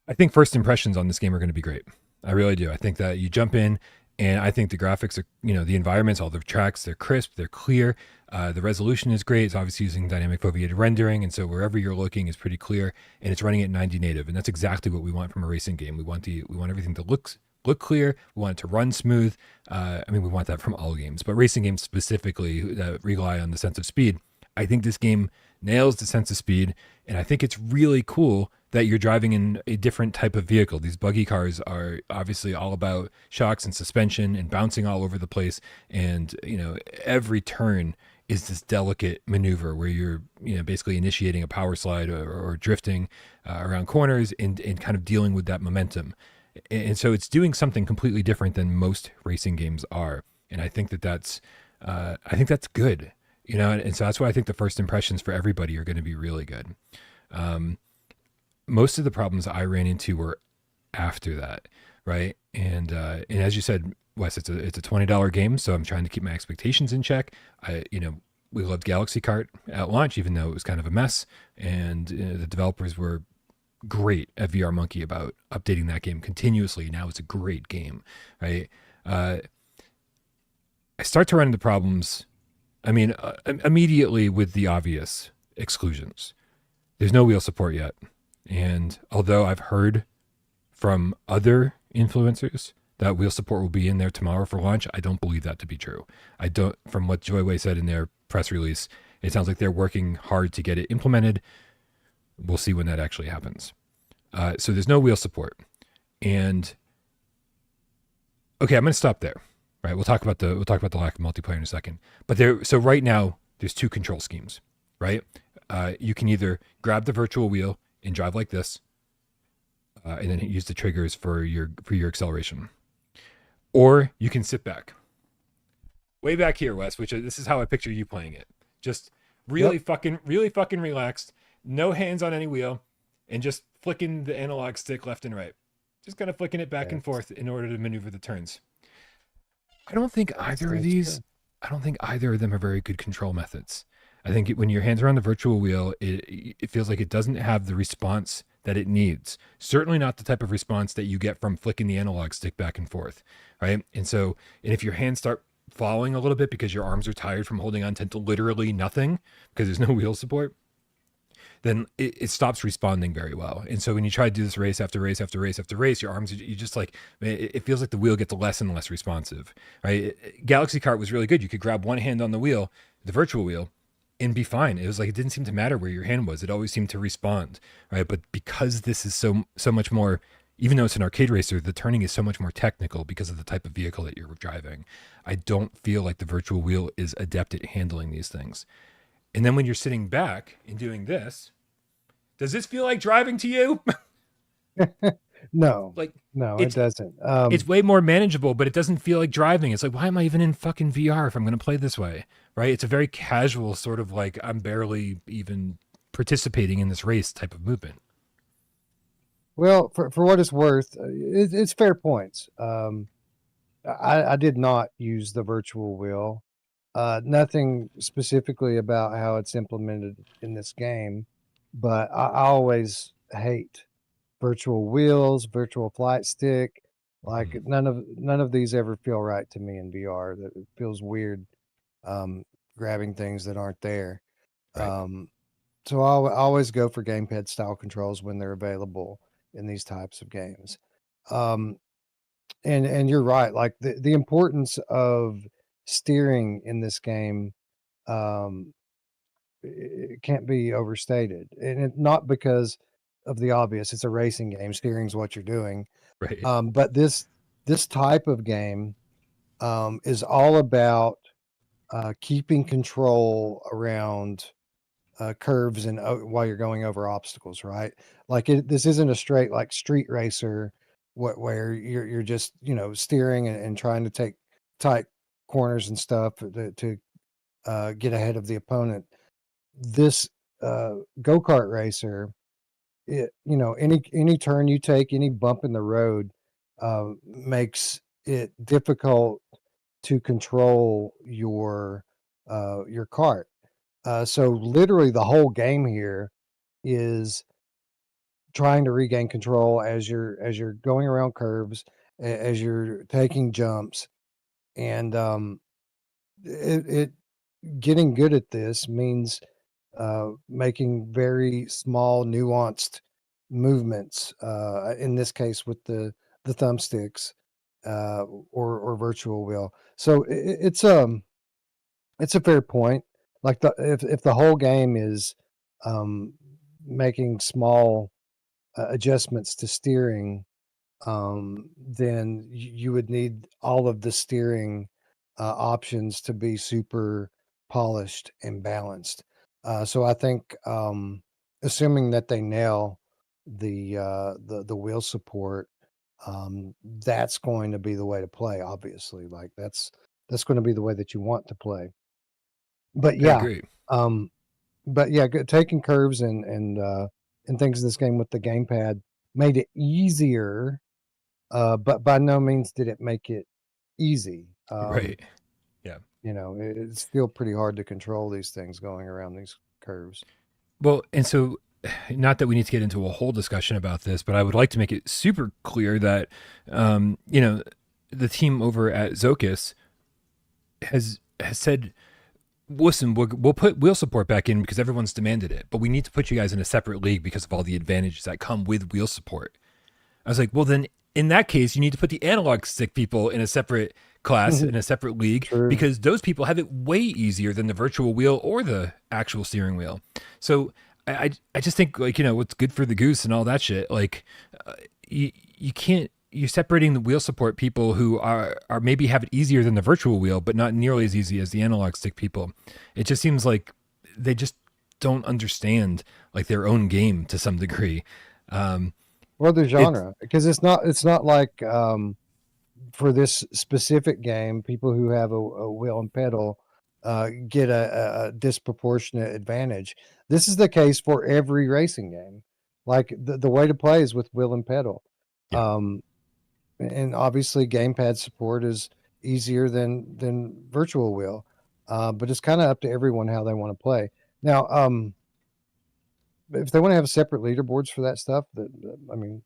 I think first impressions on this game are going to be great. I really do. I think that you jump in, and I think the graphics are, the environments, all the tracks, they're crisp, they're clear. The resolution is great. It's obviously using dynamic foveated rendering, and so wherever you're looking is pretty clear, and it's running at 90 native, and that's exactly what we want from a racing game. We want everything to look clear. We want it to run smooth. We want that from all games, but racing games specifically that rely on the sense of speed. I think this game nails the sense of speed. And I think it's really cool that you're driving in a different type of vehicle. These buggy cars are obviously all about shocks and suspension and bouncing all over the place. And, every turn is this delicate maneuver where you're, basically initiating a power slide or drifting around corners and kind of dealing with that momentum. And so it's doing something completely different than most racing games are. And I think that's good, and so that's why I think the first impressions for everybody are going to be really good. Most of the problems I ran into were after that, right? And as you said, Wes, it's a $20 game, so I'm trying to keep my expectations in check. We loved Galaxy Kart at launch, even though it was kind of a mess, and the developers were great at VR Monkey about updating that game continuously. Now it's a great game, right? I start to run into problems. Immediately with the obvious exclusions. There's no wheel support yet. And although I've heard from other influencers that wheel support will be in there tomorrow for launch, I don't believe that to be true. From what Joyway said in their press release, it sounds like they're working hard to get it implemented. We'll see when that actually happens. So there's no wheel support. And okay, I'm going to stop there. Right, we'll talk about the lack of multiplayer in a second. But so right now there's two control schemes, right? You can either grab the virtual wheel and drive like this, and then use the triggers for your acceleration, or you can sit back, way back here, Wes. This is how I picture you playing it. Just really fucking relaxed, no hands on any wheel, and just flicking the analog stick left and right, just kind of flicking it back and forth in order to maneuver the turns. I don't think either of them are very good control methods. I think when your hands are on the virtual wheel, it feels like it doesn't have the response that it needs. Certainly not the type of response that you get from flicking the analog stick back and forth, right? And if your hands start falling a little bit because your arms are tired from holding on to literally nothing because there's no wheel support, then it stops responding very well. And so when you try to do this race after race after race after race, your arms, you just like, it feels like the wheel gets less and less responsive, right? Galaxy Kart was really good. You could grab one hand on the wheel, the virtual wheel, and be fine. It was like, it didn't seem to matter where your hand was. It always seemed to respond, right? But because this is so much more, even though it's an arcade racer, the turning is so much more technical because of the type of vehicle that you're driving. I don't feel like the virtual wheel is adept at handling these things. And then when you're sitting back and doing this, does this feel like driving to you? No, it doesn't. It's way more manageable, but it doesn't feel like driving. It's like, why am I even in fucking VR if I'm going to play this way? Right? It's a very casual sort of like, I'm barely even participating in this race type of movement. Well, for what it's worth, it's fair points. I did not use the virtual wheel. Nothing specifically about how it's implemented in this game, but I always hate virtual wheels, virtual flight stick. Like none of these ever feel right to me in VR. That it feels weird grabbing things that aren't there. Right. So I always go for gamepad style controls when they're available in these types of games. And you're right. Like the importance of steering in this game, it can't be overstated, and not because of the obvious. It's a racing game. Steering is what you're doing. Right. But this type of game is all about keeping control around curves and while you're going over obstacles, right? Like this isn't a straight like street racer where you're just steering and trying to take tight corners and stuff to get ahead of the opponent. This go-kart racer, any turn you take, any bump in the road makes it difficult to control your kart. So literally the whole game here is trying to regain control as you're going around curves, as you're taking jumps, and it getting good at this means making very small, nuanced movements. In this case, with the thumbsticks or virtual wheel. So it's a fair point. Like if the whole game is um, making small adjustments to steering, then you would need all of the steering options to be super polished and balanced. So I think, assuming that they nail the wheel support, that's going to be the way to play. Obviously, like that's going to be the way that you want to play. But I yeah, agree. um, taking curves and things in this game with the gamepad made it easier, but by no means did it make it easy. Right. Yeah. It's still pretty hard to control these things going around these curves. Well, and so not that we need to get into a whole discussion about this, but I would like to make it super clear that, the team over at Zocus has said, listen, we'll put wheel support back in because everyone's demanded it, but we need to put you guys in a separate league because of all the advantages that come with wheel support. I was like, well, then in that case, you need to put the analog stick people in a separate class, in a separate league, True. because those people have it way easier than the virtual wheel or the actual steering wheel. So I just think, like, what's good for the goose and all that shit. Like, you can't, you're separating the wheel support people who are maybe have it easier than the virtual wheel, but not nearly as easy as the analog stick people. It just seems like they just don't understand like their own game to some degree. Or the genre, because it's not like, for this specific game, people who have a wheel and pedal get a disproportionate advantage. This is the case for every racing game. Like the way to play is with wheel and pedal. Yeah. And obviously gamepad support is easier than virtual wheel. But it's kind of up to everyone how they want to play. Now, if they want to have separate leaderboards for that stuff, I mean,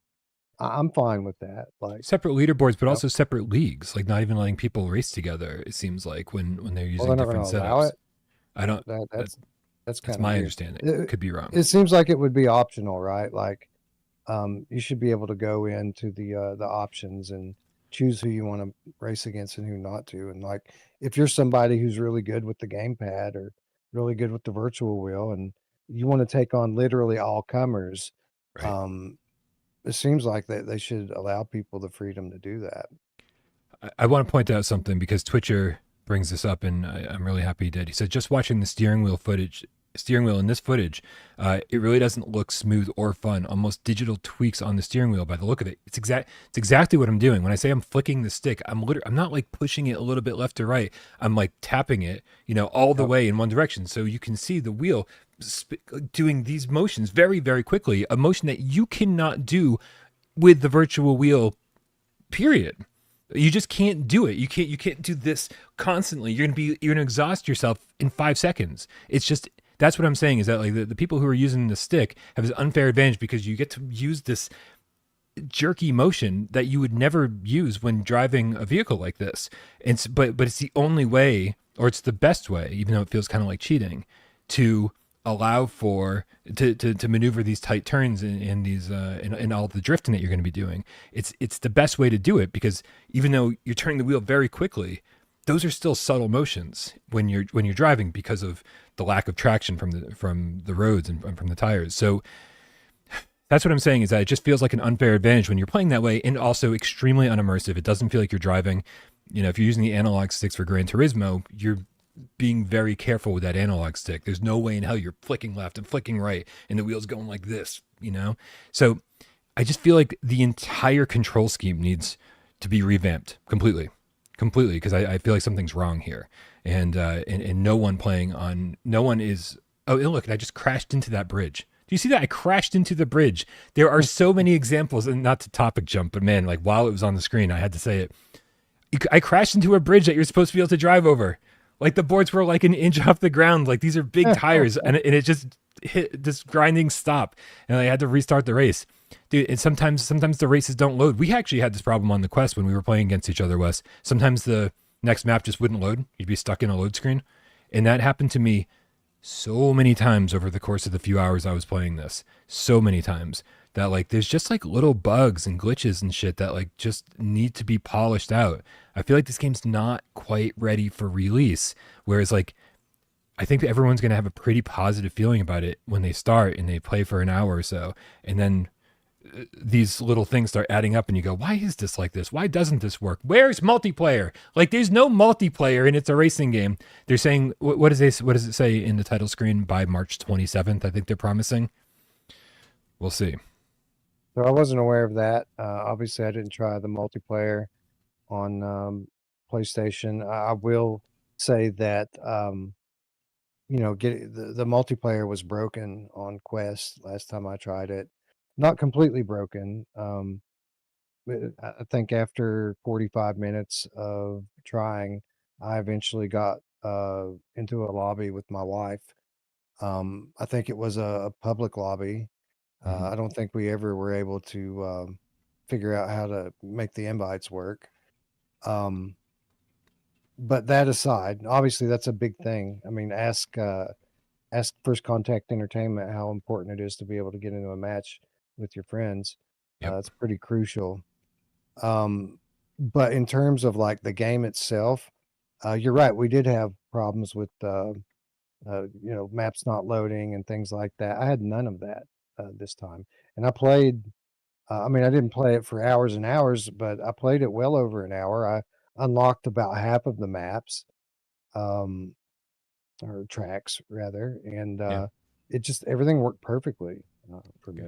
I'm fine with that. Like separate leaderboards, but also separate leagues. Like not even letting people race together. It seems like when they're using different setups. I don't. That's my understanding. It could be wrong. It seems like it would be optional, right? Like, you should be able to go into the options and choose who you want to race against and who not to. And like, if you're somebody who's really good with the gamepad or really good with the virtual wheel, and you want to take on literally all comers, right. It seems like they should allow people the freedom to do that. I want to point out something because Twitcher brings this up, and I'm really happy he did. He said, just watching the steering wheel in this footage, it really doesn't look smooth or fun. Almost digital tweaks on the steering wheel by the look of it. It's exactly what I'm doing. When I say I'm flicking the stick, I'm not like pushing it a little bit left to right. I'm like tapping it, all the way in one direction. So you can see the wheel doing these motions very, very quickly, a motion that you cannot do with the virtual wheel, period. You just can't do it. You can't do this constantly. You're gonna exhaust yourself in 5 seconds. It's just, that's what I'm saying, is that like the people who are using the stick have this unfair advantage because you get to use this jerky motion that you would never use when driving a vehicle like this. But it's the only way, or it's the best way, even though it feels kind of like cheating, to allow for to maneuver these tight turns in these in all the drifting that you're going to be doing. It's the best way to do it, because even though you're turning the wheel very quickly, those are still subtle motions when you're driving because of the lack of traction from the roads and from the tires. So that's what I'm saying, is that it just feels like an unfair advantage when you're playing that way, and also extremely unimmersive. It doesn't feel like you're driving. If you're using the analog sticks for Gran Turismo, you're being very careful with that analog stick. There's no way in hell you're flicking left and flicking right and the wheel's going like this, So I just feel like the entire control scheme needs to be revamped completely, because I feel like something's wrong here. And no one is, oh, look, and I just crashed into that bridge. Do you see that? I crashed into the bridge. There are so many examples, and not to topic jump, but man, like while it was on the screen, I had to say it. I crashed into a bridge that you're supposed to be able to drive over. Like the boards were like an inch off the ground. Like these are big tires, and it just hit this grinding stop, and I had to restart the race. Dude, and sometimes the races don't load. We actually had this problem on the Quest when we were playing against each other, Wes. Sometimes the next map just wouldn't load. You'd be stuck in a load screen. And that happened to me so many times over the course of the few hours I was playing this. So many times that like there's just like little bugs and glitches and shit that like just need to be polished out. I feel like this game's not quite ready for release. Whereas like I think everyone's going to have a pretty positive feeling about it when they start and they play for an hour or so. And then these little things start adding up and you go, why is this like this? Why doesn't this work? Where's multiplayer? Like, there's no multiplayer and it's a racing game. They're saying, what does it say in the title screen? By March 27th, I think they're promising. We'll see. So I wasn't aware of that. Obviously, I didn't try the multiplayer on PlayStation. I will say that the multiplayer was broken on Quest last time I tried it. Not completely broken. I think after 45 minutes of trying, I eventually got into a lobby with my wife. I think it was a public lobby. I don't think we ever were able to figure out how to make the invites work. But that aside, obviously that's a big thing. I mean, ask First Contact Entertainment how important it is to be able to get into a match with your friends. Yep. It's pretty crucial. But in terms of like the game itself, you're right. We did have problems with maps not loading and things like that. I had none of that this time, and I played. I mean, I didn't play it for hours and hours, but I played it well over an hour. I unlocked about half of the maps, or tracks rather, and it just everything worked perfectly for me.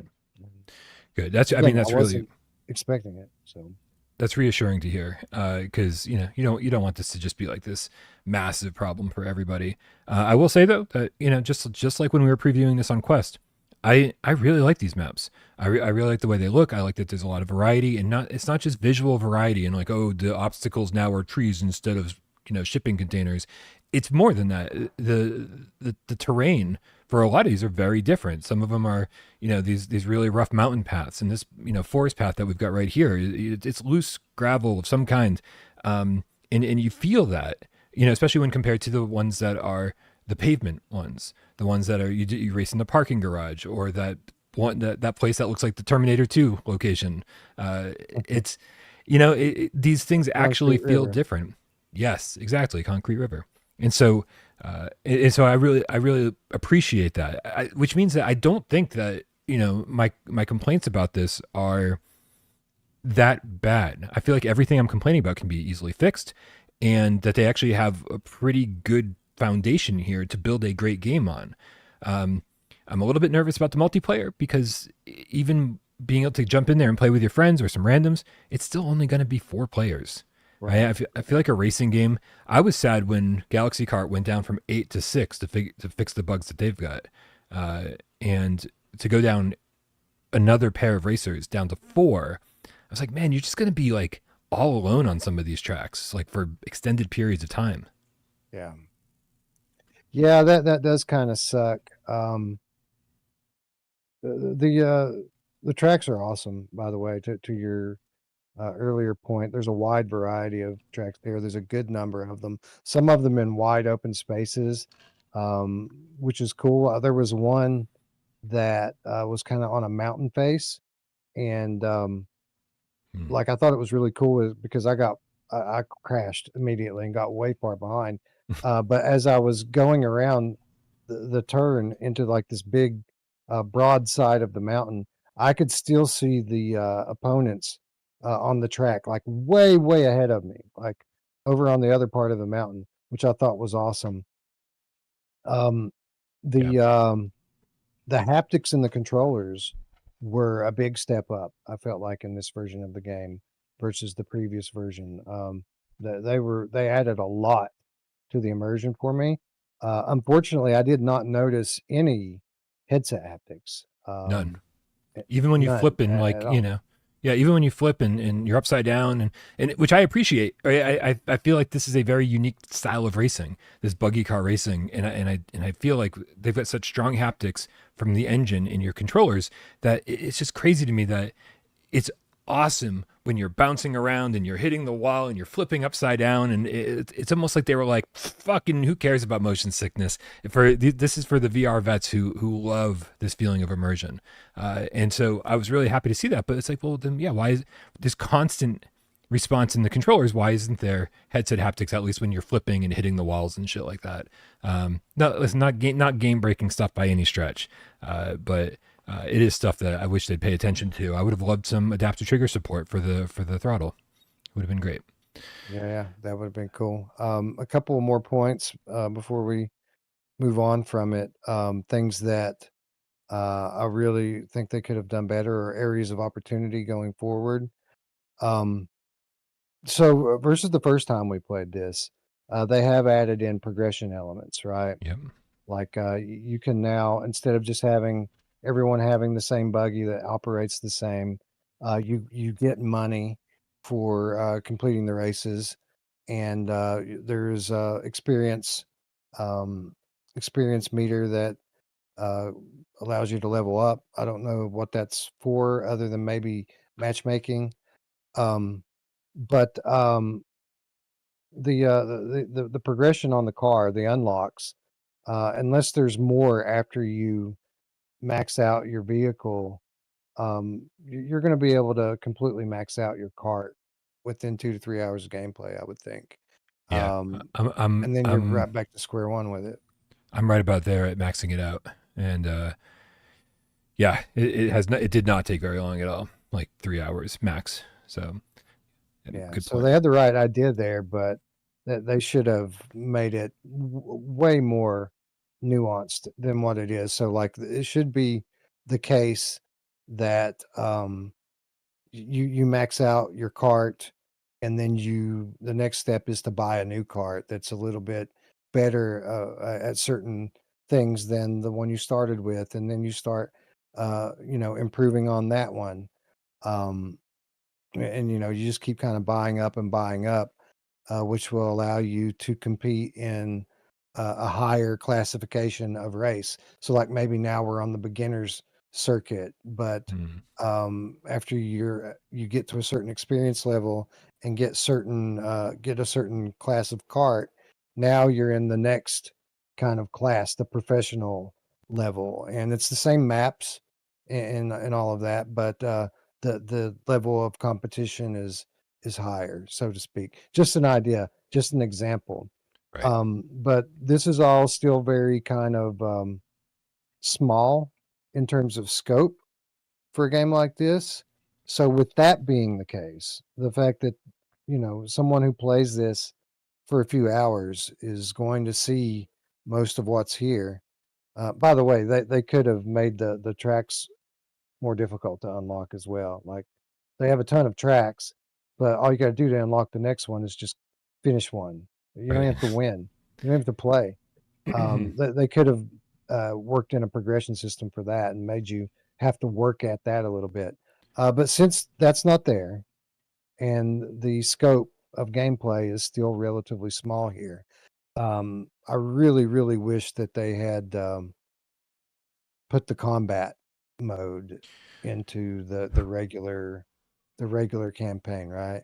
Good. That's I wasn't really expecting it. So that's reassuring to hear, because you don't want this to just be like this massive problem for everybody. I will say though that just like when we were previewing this on Quest, I really like these maps. I really like the way they look. I like that there's a lot of variety, and it's not just visual variety and like, oh, the obstacles now are trees instead of shipping containers. It's more than that. The terrain for a lot of these are very different. Some of them are, these really rough mountain paths, and this, forest path that we've got right here, it's loose gravel of some kind. And you feel that, especially when compared to the ones that are the pavement ones, the ones that are, you race in the parking garage, or that one, that place that looks like the Terminator 2 location. It's, these things actually feel different. Yes, exactly. Concrete River. And so I really appreciate that, which means that I don't think that, my complaints about this are that bad. I feel like everything I'm complaining about can be easily fixed, and that they actually have a pretty good foundation here to build a great game on. I'm a little bit nervous about the multiplayer, because even being able to jump in there and play with your friends or some randoms, it's still only going to be 4 players. Right. I feel like a racing game. I was sad when Galaxy Kart went down from 8 to 6 to fix the bugs that they've got, and to go down another pair of racers down to 4. I was like, man, you're just going to be like all alone on some of these tracks, like for extended periods of time. Yeah, that does kind of suck. The tracks are awesome, by the way. To your earlier point, there's a wide variety of tracks there. There's a good number of them, some of them in wide open spaces, which is cool. There was one that was kind of on a mountain face, and like I thought it was really cool because I crashed immediately and got way far behind. But as I was going around the turn into like this big broad side of the mountain, I could still see the opponents on the track, like way ahead of me, like over on the other part of the mountain, which I thought was awesome. The haptics in the controllers were a big step up, I felt like, in this version of the game versus the previous version. They added a lot to the immersion for me. Unfortunately, I did not notice any headset haptics. None. Even when you flip and even when you flip and you're upside down, and which I appreciate. I feel like this is a very unique style of racing, this buggy car racing, and I feel like they've got such strong haptics from the engine in your controllers that it's just crazy to me that it's awesome when you're bouncing around and you're hitting the wall and you're flipping upside down, and it's almost like they were like, fucking who cares about motion sickness. This is for the VR vets who love this feeling of immersion, and so I was really happy to see that. But it's like, well, then why is this constant response in the controllers. Why isn't there headset haptics at least when you're flipping and hitting the walls and shit like that? No, it's not game breaking stuff by any stretch, but it is stuff that I wish they'd pay attention to. I would have loved some adaptive trigger support for the throttle. It would have been great. Yeah, that would have been cool. A couple more points before we move on from it. Things that I really think they could have done better, or areas of opportunity going forward. So versus the first time we played this, they have added in progression elements, right? Yep. Like you can now, instead of just having everyone having the same buggy that operates the same, you get money for completing the races, and there's experience meter that uh, allows you to level up. I don't know what that's for, other than maybe matchmaking. Um, but the progression on the car, the unlocks, unless there's more after you max out your vehicle, you're going to be able to completely max out your cart within 2 to 3 hours of gameplay, I would think. Yeah. Um, I'm I'm and then you're I'm right back to square one with it. I'm right about there at maxing it out, and yeah, it did not take very long at all, like 3 hours max. So Yeah, good so point. they had the right idea there, but that they should have made it way more nuanced than what it is. So, like, it should be the case that you max out your cart, and then the next step is to buy a new cart that's a little bit better at certain things than the one you started with, and then you start improving on that one. Um, and you just keep kind of buying up and buying up, which will allow you to compete in a higher classification of race. So, like, maybe now we're on the beginners circuit, but Mm. after you get to a certain experience level and get a certain class of cart, now you're in the next kind of class, the professional level, and it's the same maps and all of that, but the level of competition is higher, so to speak. Just an idea, just an example. Right. But this is all still very kind of small in terms of scope for a game like this. So with that being the case, the fact that someone who plays this for a few hours is going to see most of what's here. By the way, they could have made the tracks more difficult to unlock as well. Like, they have a ton of tracks, but all you got to do to unlock the next one is just finish one. You don't Right. have to win. You don't have to play. They could have worked in a progression system for that and made you have to work at that a little bit. But since that's not there, and the scope of gameplay is still relatively small here, I really, really wish that they had put the combat mode into the regular campaign, right?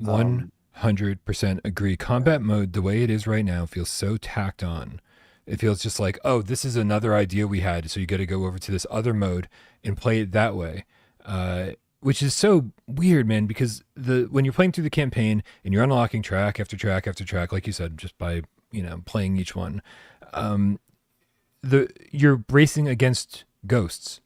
Um, 100% agree. Combat right. mode, the way it is right now, feels so tacked on. It feels just like, oh, this is another idea we had, so you got to go over to this other mode and play it that way, which is so weird, man. Because when you're playing through the campaign and you're unlocking track after track after track, like you said, just by playing each one, um, you're racing against ghosts,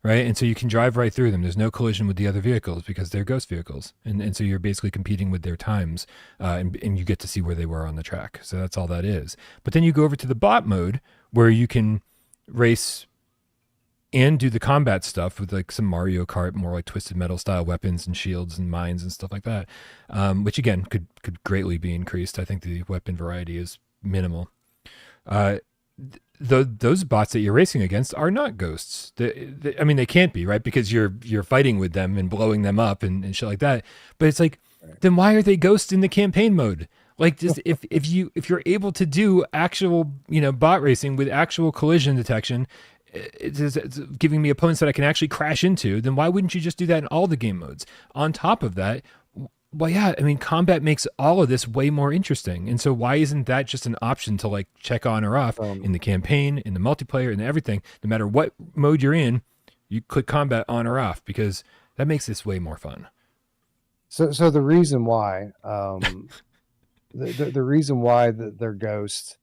right? And so you can drive right through them. There's no collision with the other vehicles because they're ghost vehicles. And so you're basically competing with their times, and you get to see where they were on the track. So that's all that is. But then you go over to the bot mode where you can race and do the combat stuff with like some Mario Kart, more like Twisted Metal style weapons and shields and mines and stuff like that, which again could greatly be increased. I think the weapon variety is minimal. Uh, those bots that you're racing against are not ghosts. I mean, they can't be, right? Because you're fighting with them and blowing them up and shit like that. But it's like, Right. then why are they ghosts in the campaign mode? Like, just if you're able to do actual bot racing with actual collision detection, it's giving me opponents that I can actually crash into, then why wouldn't you just do that in all the game modes? On top of that, well, yeah, I mean, combat makes all of this way more interesting. And so why isn't that just an option to like check on or off in the campaign, in the multiplayer, and everything? No matter what mode you're in, you click combat on or off because that makes this way more fun. So the reason why, the reason why they're ghosts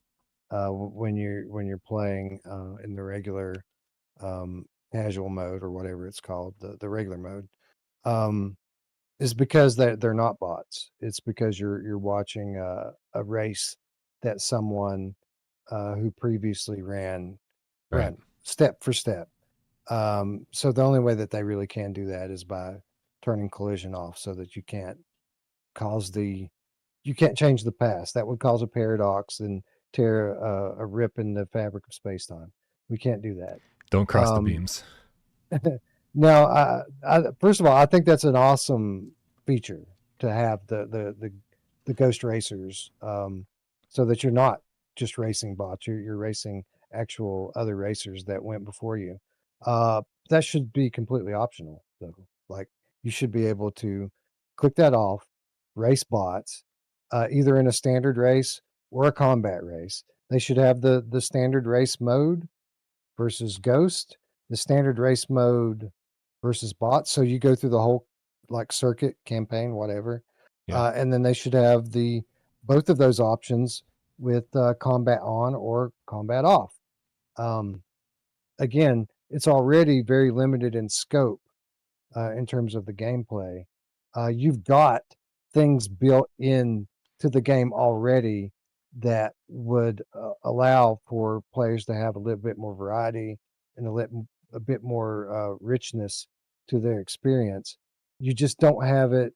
when you're playing in the regular um, casual mode or whatever it's called, the regular mode, um, is because they're not bots. It's because you're watching a race that someone who previously Right. run step for step. So the only way that they really can do that is by turning collision off, so that cause the you can't change the past. That would cause a paradox and tear a rip in the fabric of space time. We can't do that. Don't cross the Um, beams. now, first of all, I think that's an awesome feature to have the ghost racers, so that you're not just racing bots. You're racing actual other racers that went before you. That should be completely optional, though. Like, you should be able to click that off, race bots, either in a standard race or a combat race. They should have the standard race mode versus ghost, the standard race mode versus bots. So you go through the whole like circuit campaign, whatever, Yeah. and then they should have the both of those options with combat on or combat off. Um, Again, it's already very limited in scope in terms of the gameplay. You've got things built in to the game already that would allow for players to have a little bit more variety and a bit more richness to their experience. You just don't have it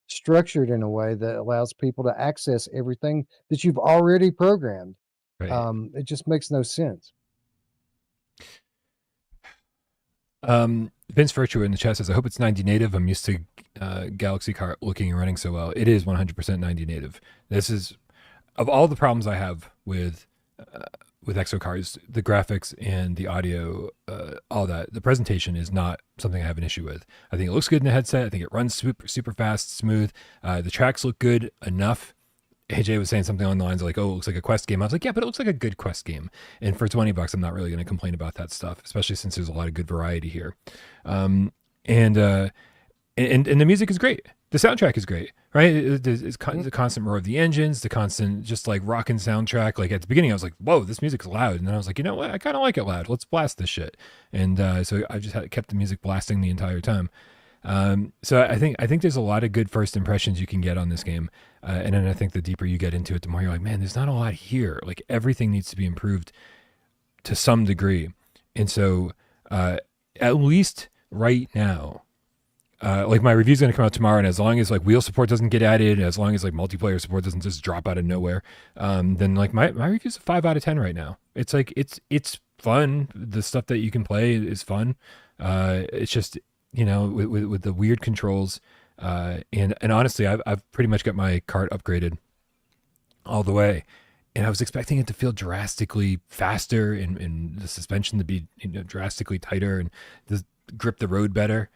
structured in a way that allows people to access everything that you've already programmed. Right. It just makes no sense. Vince Virtue in the chat says, I hope it's 90 native. I'm used to Galaxy Car looking and running so well. It is 100% 90 native. This is, of all the problems I have with EXOcars, the graphics and the audio, all that, the presentation is not something I have an issue with. I think it looks good in the headset. I think it runs super fast, smooth. The tracks look good enough. AJ was saying something on the lines of like, "Oh, it looks like a Quest game." I was like, "Yeah, but it looks like a good Quest game." And for $20, I'm not really going to complain about that stuff, especially since there's a lot of good variety here. Um, and and the music is great. The soundtrack is great, right? It's the constant roar of the engines, the constant just like rocking soundtrack. Like at the beginning, I was like, "Whoa, this music's loud," and then I was like, "You know what? I kind of like it loud. Let's blast this shit." And so I just kept the music blasting the entire time. So I think there's a lot of good first impressions you can get on this game, and then I think the deeper you get into it, the more you're like, man, there's not a lot here. Like everything needs to be improved to some degree, and so at least right now, like my review's going to come out tomorrow, and as long as like wheel support doesn't get added, as long as like multiplayer support doesn't just drop out of nowhere, then like my review's a 5 out of 10 right now. It's like it's fun. The stuff that you can play is fun. It's just with the weird controls, and honestly, I've pretty much got my cart upgraded all the way, and I was expecting it to feel drastically faster and the suspension to be drastically tighter and grip the road better.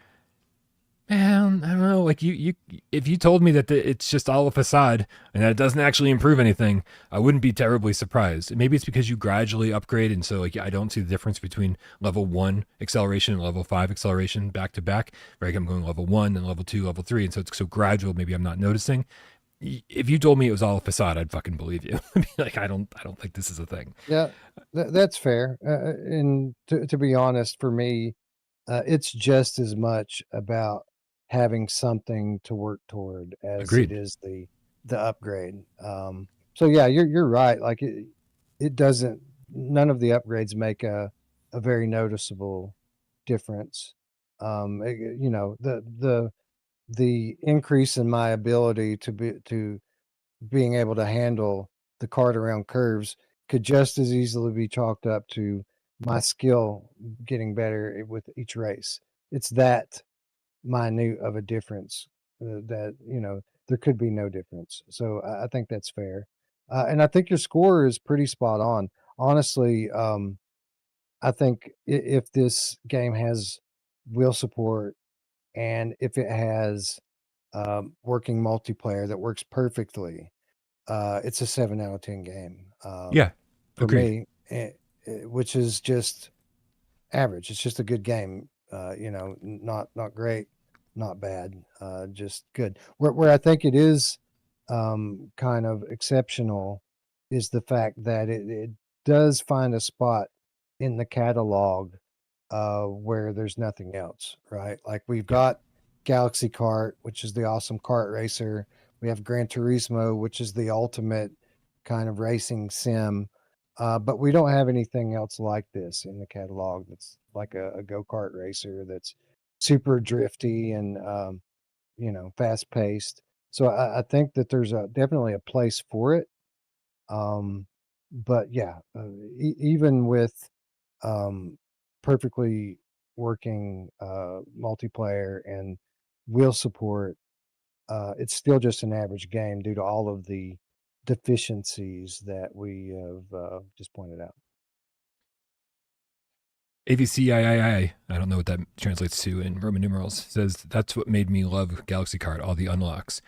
Man, I don't know. Like if you told me that it's just all a facade and that it doesn't actually improve anything, I wouldn't be terribly surprised. Maybe it's because you gradually upgrade, and so like I don't see the difference between level 1 acceleration and level 5 acceleration back to back. Right, I'm going level 1, then level 2, level 3, and so it's so gradual. Maybe I'm not noticing. If you told me it was all a facade, I'd fucking believe you. Like I don't think this is a thing. Yeah, that's fair. And to be honest, for me, it's just as much about having something to work toward as it Agreed. is the upgrade. So yeah, you're right. Like it doesn't. None of the upgrades make a very noticeable difference. The increase in my ability to being able to handle the cart around curves could just as easily be chalked up to my skill getting better with each race. It's that minute of a difference that there could be no difference. So I think that's fair, and I think your score is pretty spot on. Honestly, I think if this game has wheel support and if it has working multiplayer that works perfectly, it's a 7 out of 10 game Yeah, for agreed. me, which is just average. It's just a good game. Not great, not bad, just good. Where I think it is kind of exceptional is the fact that it does find a spot in the catalog where there's nothing else, right? Like we've Yeah. got Galaxy Kart, which is the awesome kart racer. We have Gran Turismo, which is the ultimate kind of racing sim. But we don't have anything else like this in the catalog that's like a go-kart racer that's super drifty and fast paced. So I think that there's definitely a place for it. Um, but yeah, even with um, perfectly working multiplayer and wheel support, it's still just an average game due to all of the deficiencies that we have just pointed out. AVCIII, I don't know what that translates to in Roman numerals, says that's what made me love Galaxy Card, all the unlocks.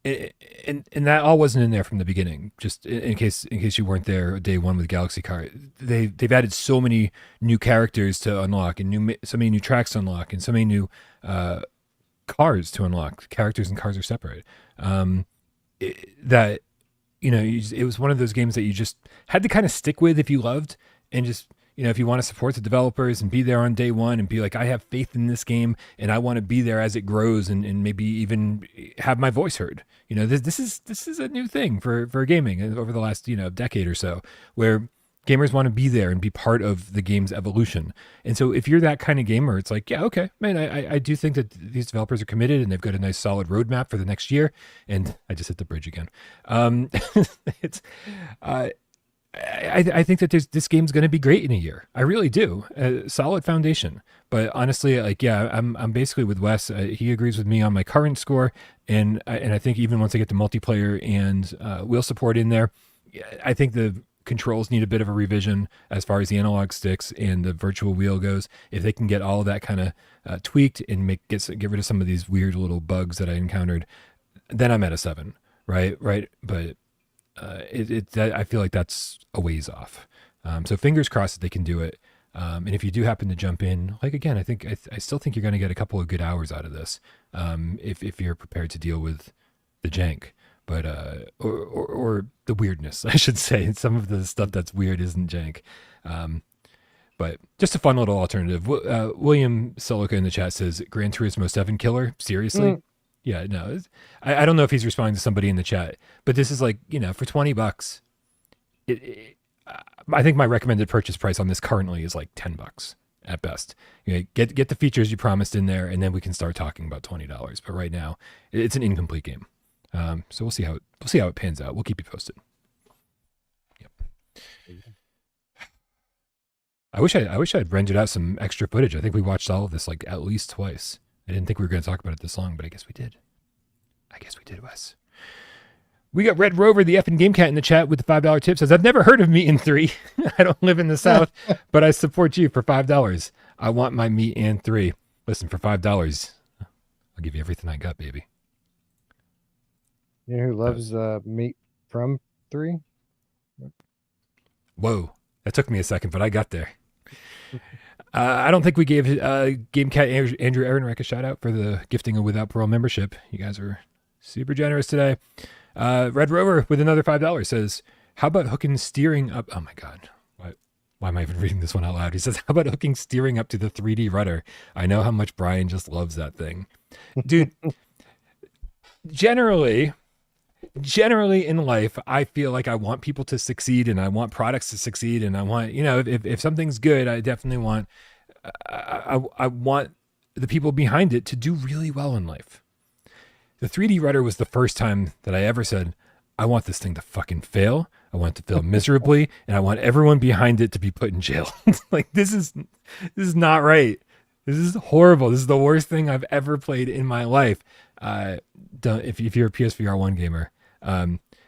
And that all wasn't in there from the beginning. Just in case you weren't there day one with Galaxy Card, they've added so many new characters to unlock and so many new tracks to unlock and so many new cars to unlock. Characters and cars are separate. That it was one of those games that you just had to kind of stick with if you loved, and just if you want to support the developers and be there on day one and be like, I have faith in this game and I want to be there as it grows and maybe even have my voice heard. This is a new thing for gaming over the last decade or so, where gamers want to be there and be part of the game's evolution. And so if you're that kind of gamer, it's like, yeah, okay, man, I do think that these developers are committed and they've got a nice solid roadmap for the next year. And I just hit the bridge again. It's I think that this game's going to be great in a year. I really do. Solid foundation. But honestly, like, yeah, I'm basically with Wes. He agrees with me on my current score, and I think even once I get the multiplayer and wheel support in there, I think the controls need a bit of a revision as far as the analog sticks and the virtual wheel goes. If they can get all of that kind of tweaked and get rid of some of these weird little bugs that I encountered, then I'm at a 7. Right. But I feel like that's a ways off. So fingers crossed that they can do it. And if you do happen to jump in, like, again, I still think you're going to get a couple of good hours out of this. If you're prepared to deal with the jank, but, or the weirdness, I should say. Some of the stuff that's weird isn't jank. But just a fun little alternative. William Silica in the chat says Gran Turismo 7 killer. Seriously? Yeah, no, I don't know if he's responding to somebody in the chat, but this is like, for $20, I think my recommended purchase price on this currently is like $10 at best. Get the features you promised in there, and then we can start talking about $20. But right now, it's an incomplete game. So we'll see how it pans out. We'll keep you posted. Yep. I wish I'd rendered out some extra footage. I think we watched all of this like at least twice. I didn't think we were going to talk about it this long, but I guess we did. Wes. We got Red Rover, the effing Game Cat, in the chat with the $5 tip. Says, I've never heard of meat in 3. I don't live in the South, but I support you for $5. I want my meat in 3. Listen, for $5, I'll give you everything I got, baby. You know who loves meat from 3? Whoa, that took me a second, but I got there. I don't think we gave Game Cat Andrew Ehrenreich a shout out for the gifting a Without Parole membership. You guys are super generous today. Red Rover with another $5 says, how about hooking steering up? Oh my God. Why am I even reading this one out loud? He says, how about hooking steering up to the 3D rudder? I know how much Brian just loves that thing. Dude, generally in life, I feel like I want people to succeed and I want products to succeed. And I want, if something's good, I definitely want, I want the people behind it to do really well in life. The 3D rudder was the first time that I ever said, I want this thing to fucking fail. I want it to fail miserably. And I want everyone behind it to be put in jail. Like, this is not right. This is horrible. This is the worst thing I've ever played in my life. If you're a PSVR1 gamer,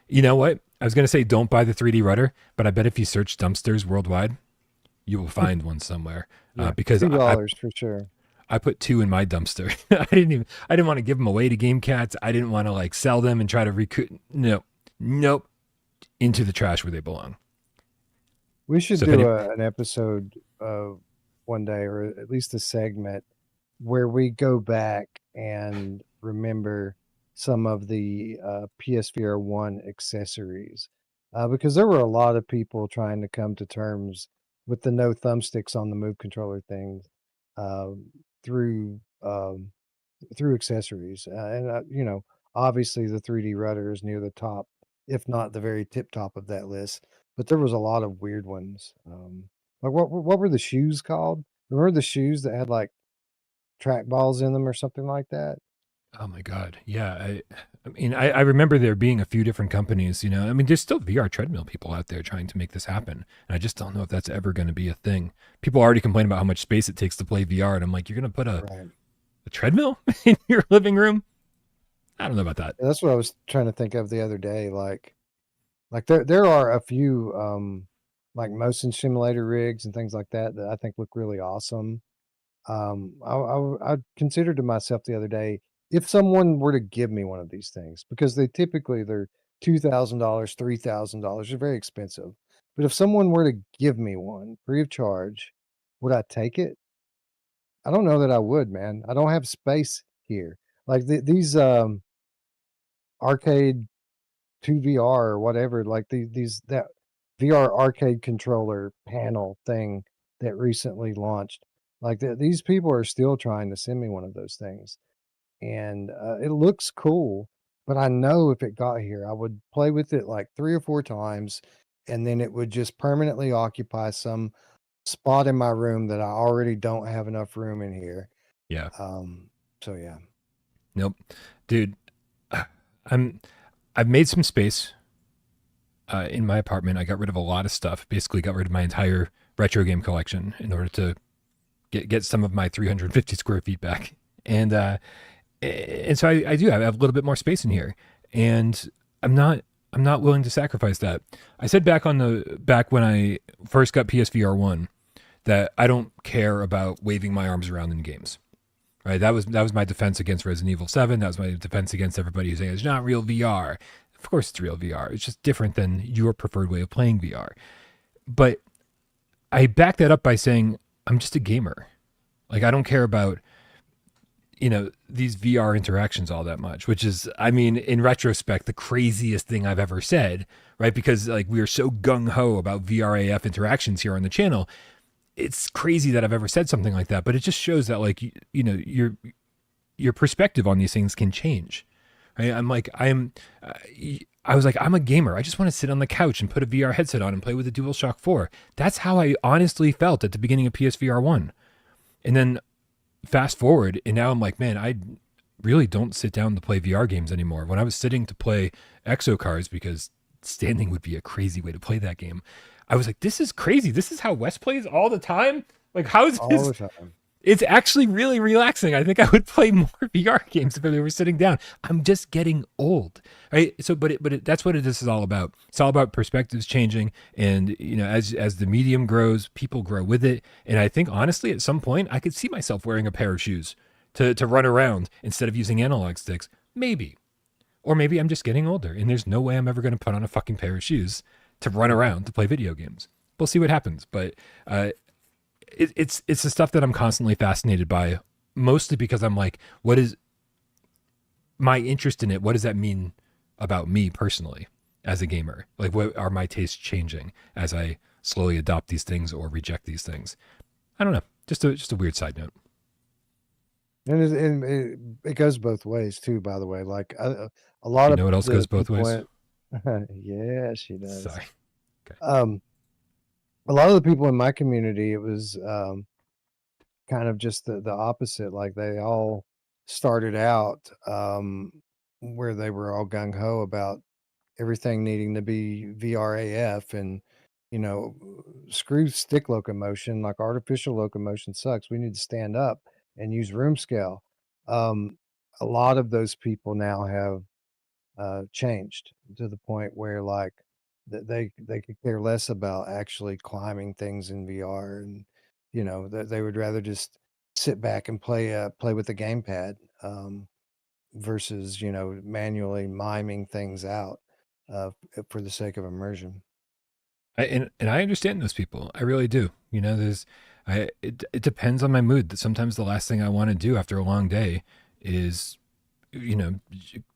you know what? I was going to say don't buy the 3D rudder, but I bet if you search dumpsters worldwide, you will find one somewhere. Because $2 for sure. I put 2 in my dumpster. I didn't want to give them away to Game Cats. I didn't want to like sell them and try to recoup. Nope. Into the trash where they belong. We should do an episode one day, or at least a segment where we go back and remember some of the PSVR1 accessories because there were a lot of people trying to come to terms with the no thumbsticks on the Move controller thing uh, through through accessories, and obviously the 3D rudder is near the top, if not the very tip top of that list. But there was a lot of weird ones. Like what were the shoes called? Remember the shoes that had like track balls in them or something like that? Oh my God. Yeah. I remember there being a few different companies, I mean, there's still VR treadmill people out there trying to make this happen. And I just don't know if that's ever going to be a thing. People already complain about how much space it takes to play VR. And I'm like, you're going to put Right. a treadmill in your living room? I don't know about that. That's what I was trying to think of the other day. Like there are a few like motion simulator rigs and things like that that I think look really awesome. I considered to myself the other day, if someone were to give me one of these things, because they're $2,000, $3,000, they're very expensive. But if someone were to give me one free of charge, would I take it? I don't know that I would, man. I don't have space here. Like these arcade 2VR or whatever, like these that VR arcade controller panel thing that recently launched. Like these people are still trying to send me one of those things, and it looks cool. But I know if it got here, I would play with it like 3 or 4 times, and then it would just permanently occupy some spot in my room that I already don't have enough room in here. Yeah. Um, so yeah. Nope. Dude, I'm, I've made some space in my apartment. I got rid of a lot of stuff, basically got rid of my entire retro game collection in order to get some of my 350 square feet back. And so I do have a little bit more space in here, and I'm not willing to sacrifice that. I said back when I first got PSVR1 that I don't care about waving my arms around in games. Right? That was my defense against Resident Evil 7. That was my defense against everybody who's saying it's not real VR. Of course it's real VR. It's just different than your preferred way of playing VR. But I back that up by saying I'm just a gamer. Like, I don't care about these VR interactions all that much, which is, I mean, in retrospect, the craziest thing I've ever said, right? Because like we are so gung ho about VRAF interactions here on the channel. It's crazy that I've ever said something like that, but it just shows that like, your perspective on these things can change. Right? I was like, I'm a gamer. I just want to sit on the couch and put a VR headset on and play with a DualShock 4. That's how I honestly felt at the beginning of PSVR 1. And then fast forward, and now I'm like, man, I really don't sit down to play VR games anymore. When I was sitting to play EXOcars, because standing would be a crazy way to play that game, I was like, this is crazy. This is how Wes plays all the time? Like, how is All this? the time. It's actually really relaxing. I think I would play more VR games if I were sitting down. I'm just getting old, right? So, that's what this is all about. It's all about perspectives changing, and as the medium grows, people grow with it. And I think honestly, at some point, I could see myself wearing a pair of shoes to run around instead of using analog sticks. Maybe, or maybe I'm just getting older, and there's no way I'm ever going to put on a fucking pair of shoes to run around to play video games. We'll see what happens, but. It's the stuff that I'm constantly fascinated by, mostly because I'm like, what is my interest in it? What does that mean about me personally as a gamer? Like, what are my tastes changing as I slowly adopt these things or reject these things? I don't know. Just a weird side note. And it goes both ways too, by the way. Like a lot You of know what else the goes both people ways? yeah, she does. Sorry. Okay. A lot of the people in my community, it was kind of just the opposite. Like they all started out where they were all gung ho about everything needing to be VRAF and you know screw stick locomotion. Like artificial locomotion sucks. We need to stand up and use room scale. Um, a lot of those people now have changed to the point where like they could care less about actually climbing things in VR, and that they would rather just sit back and play with the gamepad versus manually miming things out for the sake of immersion. And I understand those people. I really do. It depends on my mood. That sometimes the last thing I want to do after a long day is,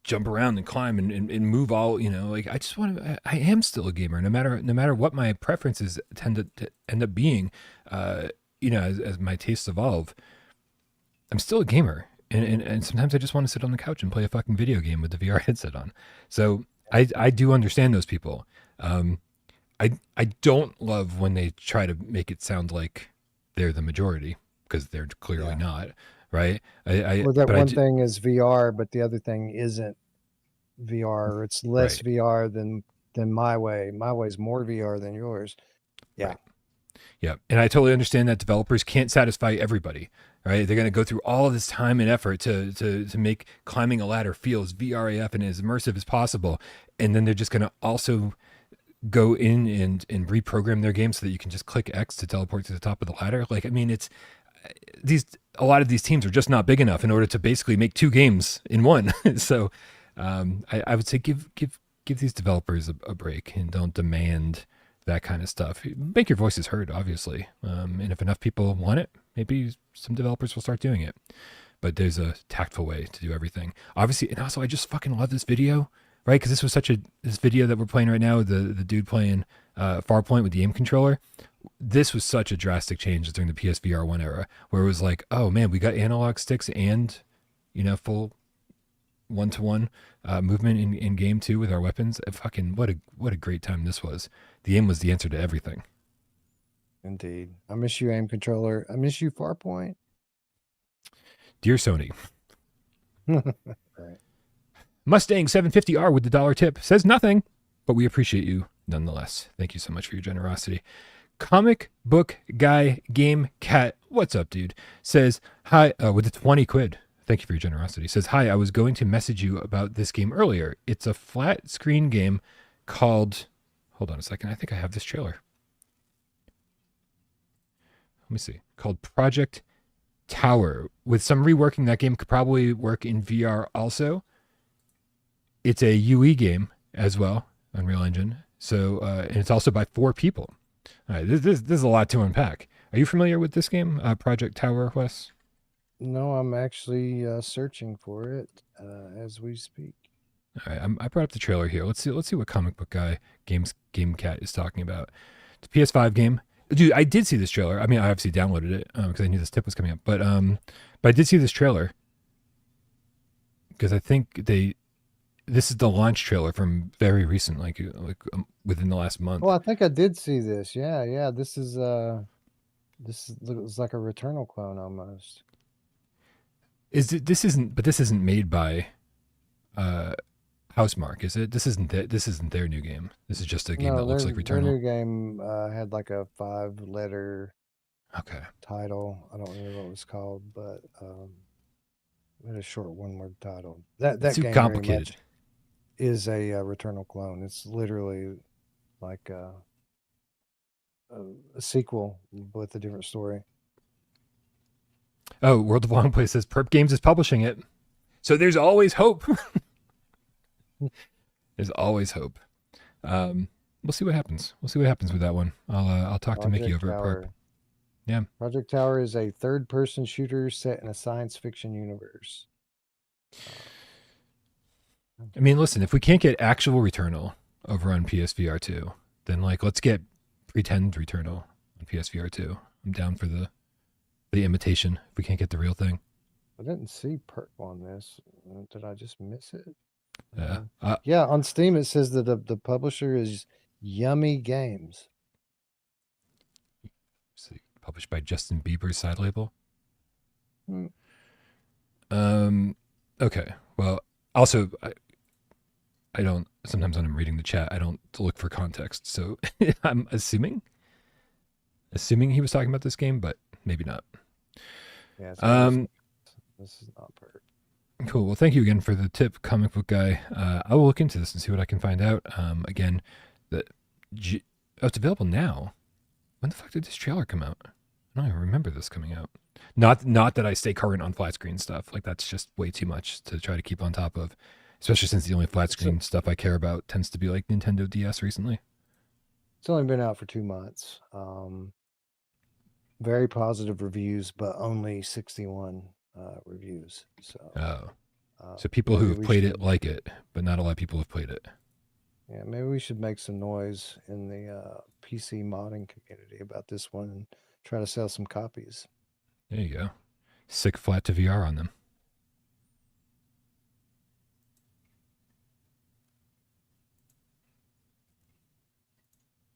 jump around and climb and move all, like I just want to, I am still a gamer no matter what my preferences tend to end up being, as my tastes evolve. I'm still a gamer. And sometimes I just want to sit on the couch and play a fucking video game with the VR headset on. So I do understand those people. I don't love when they try to make it sound like they're the majority, because they're clearly not, right? Well, that one thing is VR, but the other thing isn't VR. Or it's less VR than my way. My way is more VR than yours. Yeah. Right. Yeah. And I totally understand that developers can't satisfy everybody, right? They're going to go through all of this time and effort to make climbing a ladder feel as VRAF and as immersive as possible. And then they're just going to also go in and reprogram their game so that you can just click X to teleport to the top of the ladder. Like, I mean, it's a lot of these teams are just not big enough in order to basically make two games in one. So I would say give these developers a break and don't demand that kind of stuff. Make your voices heard, obviously. And if enough people want it, maybe some developers will start doing it. But there's a tactful way to do everything. Obviously, and also I just fucking love this video, right? Because this was this video that we're playing right now, the dude playing Farpoint with the aim controller. This was such a drastic change during the PSVR1 era, where it was like, oh man, we got analog sticks and, full one-to-one movement in game too with our weapons. Fucking what a great time this was. The aim was the answer to everything. Indeed. I miss you, aim controller. I miss you, Farpoint. Dear Sony. Right. Mustang 750R with the $1 tip says nothing, but we appreciate you nonetheless. Thank you so much for your generosity. Comic book guy game cat, what's up, dude? Says hi with the 20 quid. Thank you for your generosity. Says hi. I was going to message you about this game earlier. It's a flat screen game called. Hold on a second. I think I have this trailer. Let me see. Called Project Tower. With some reworking, that game could probably work in VR also. It's a UE game as well, Unreal Engine. So, and it's also by 4 people. All right, this is a lot to unpack. Are you familiar with this game, Project Tower, Wes? No, I'm actually searching for it as we speak. All right, I brought up the trailer here. Let's see what comic book guy Game Cat is talking about. It's a PS5 game. Dude, I did see this trailer. I mean, I obviously downloaded it because I knew this tip was coming up. But I did see this trailer because I think this is the launch trailer from very recent, like within the last month. Well, I think I did see this. Yeah. This looks like a Returnal clone almost. This isn't made by Housemarque, is it? This isn't their new game. This is just a game that looks like Returnal. Their new game had like a 5-letter title. I don't remember what it was called, but it had a short 1-word title. That too game complicated. Is a Returnal clone. It's literally like a sequel with a different story. Oh, World of Longplay says Perp Games is publishing it. So there's always hope. There's always hope. We'll see what happens. We'll see what happens with that one. I'll talk to Mickey over at Perp. Yeah. Project Tower is a third-person shooter set in a science fiction universe. I mean, listen, if we can't get actual Returnal over on PSVR2, then let's get pretend Returnal on PSVR2. I'm down for the imitation if we can't get the real thing. I didn't see Perp on this. Did I just miss it? Yeah. Yeah, on Steam it says that the publisher is Yummy Games. See, published by Justin Bieber's side label. Okay. Well, also I don't, sometimes when I'm reading the chat, I don't look for context. So I'm assuming he was talking about this game, but maybe not. Yeah. This is not Perp. Cool. Well, thank you again for the tip, comic book guy. I will look into this and see what I can find out. Again, it's available now. When the fuck did this trailer come out? I don't even remember this coming out. Not that I stay current on flat screen stuff. That's just way too much to try to keep on top of, especially since the only flat screen stuff I care about tends to be like Nintendo DS recently. It's only been out for 2 months. Very positive reviews, but only 61 reviews. So, So people who maybe have we played should, it like it, but not a lot of people have played it. yeah, maybe we should make some noise in the PC modding community about this one and try to sell some copies. There you go. Sick flat to VR on them.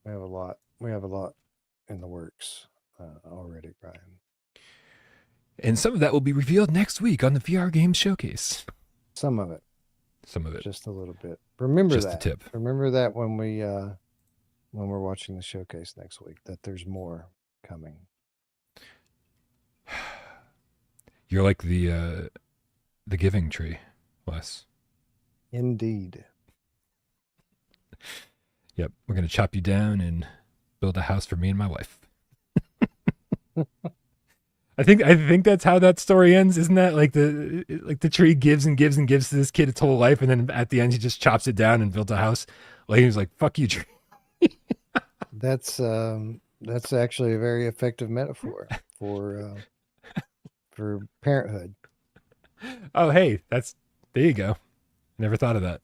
We have a lot. We have a lot in the works already, Brian. And some of that will be revealed next week on the VR Games Showcase. Some of it. Some of it. Just a little bit. Remember Just that. the tip. Remember that when we're watching the showcase next week, that there's more coming. You're like the giving tree, Wes. Indeed. Yep, we're gonna chop you down and build a house for me and my wife. I think that's how that story ends, isn't that? Like the tree gives and gives and gives to this kid its whole life, and then at the end he just chops it down and builds a house. Like he was like, "Fuck you, tree." That's actually a very effective metaphor for parenthood. Oh, hey, there you go. Never thought of that.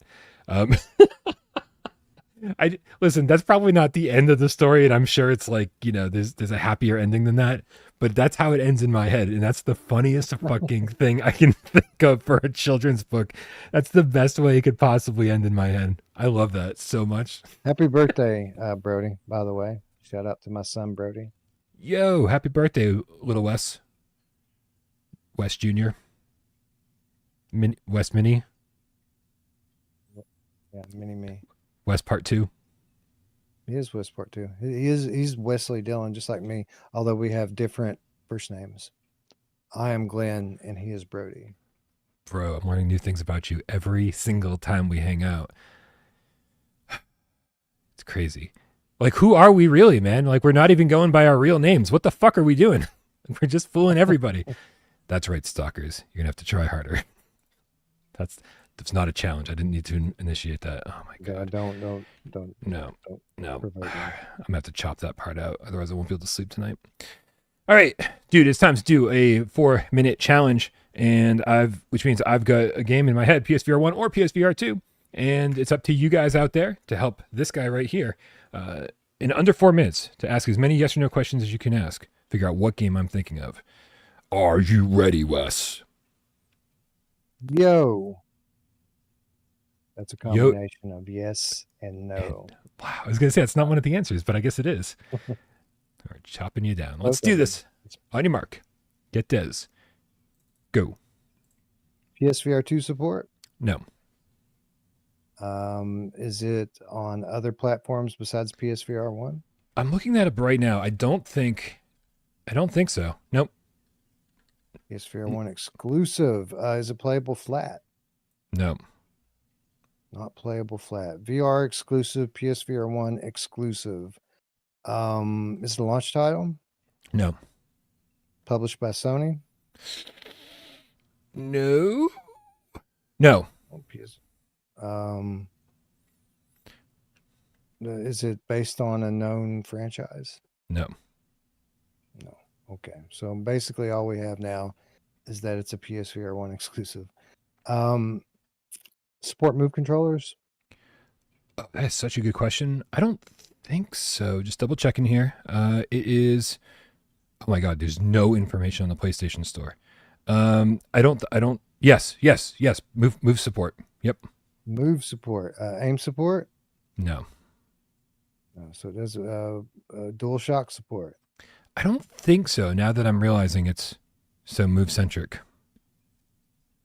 Listen, that's probably not the end of the story, and I'm sure it's like, there's a happier ending than that, but that's how it ends in my head, and that's the funniest fucking thing I can think of for a children's book. That's the best way it could possibly end in my head. I love that so much. Happy birthday, Brody, by the way. Shout out to my son, Brody. Yo, happy birthday, little Wes. Wes Jr. Wes Mini. Yeah, mini me. Wes Part 2. He is Westport too. He's Wesley Dillon, just like me, although we have different first names. I am Glenn and he is Brody. Bro, I'm learning new things about you every single time we hang out. It's crazy. Like, who are we really, man? Like, we're not even going by our real names. What the fuck are we doing? We're just fooling everybody. That's right, stalkers. You're gonna have to try harder. That's not a challenge. I didn't need to initiate that. Oh my god. Don't. No. I'm provoke me. gonna have to chop that part out. Otherwise, I won't be able to sleep tonight. All right, dude. It's time to do a 4-minute challenge, which means I've got a game in my head, PSVR1 or PSVR2, and it's up to you guys out there to help this guy right here in under 4 minutes to ask as many yes or no questions as you can ask. Figure out what game I'm thinking of. Are you ready, Wes? Yo. That's a combination of yes and no. Wow, I was going to say it's not one of the answers, but I guess it is. All right, chopping you down. Let's do this. On your mark. Get Des. Go. PSVR2 support? No. Is it on other platforms besides PSVR1? I'm looking that up right now. I don't think so. Nope. PSVR1 exclusive. Is it playable flat? No. Not playable flat. VR exclusive, PSVR1 exclusive. Is it a launch title? No. Published by Sony? No. No. Oh, is it based on a known franchise? No. No. Okay. So basically all we have now is that it's a PSVR1 exclusive. Support move controllers? Oh, that is such a good question. I don't think so. Just double checking here. It is. Oh my God, there's no information on the PlayStation Store. I don't. Yes. Move support. Yep. Move support. Aim support? No. No. So it does DualShock support. I don't think so. Now that I'm realizing it's so move centric.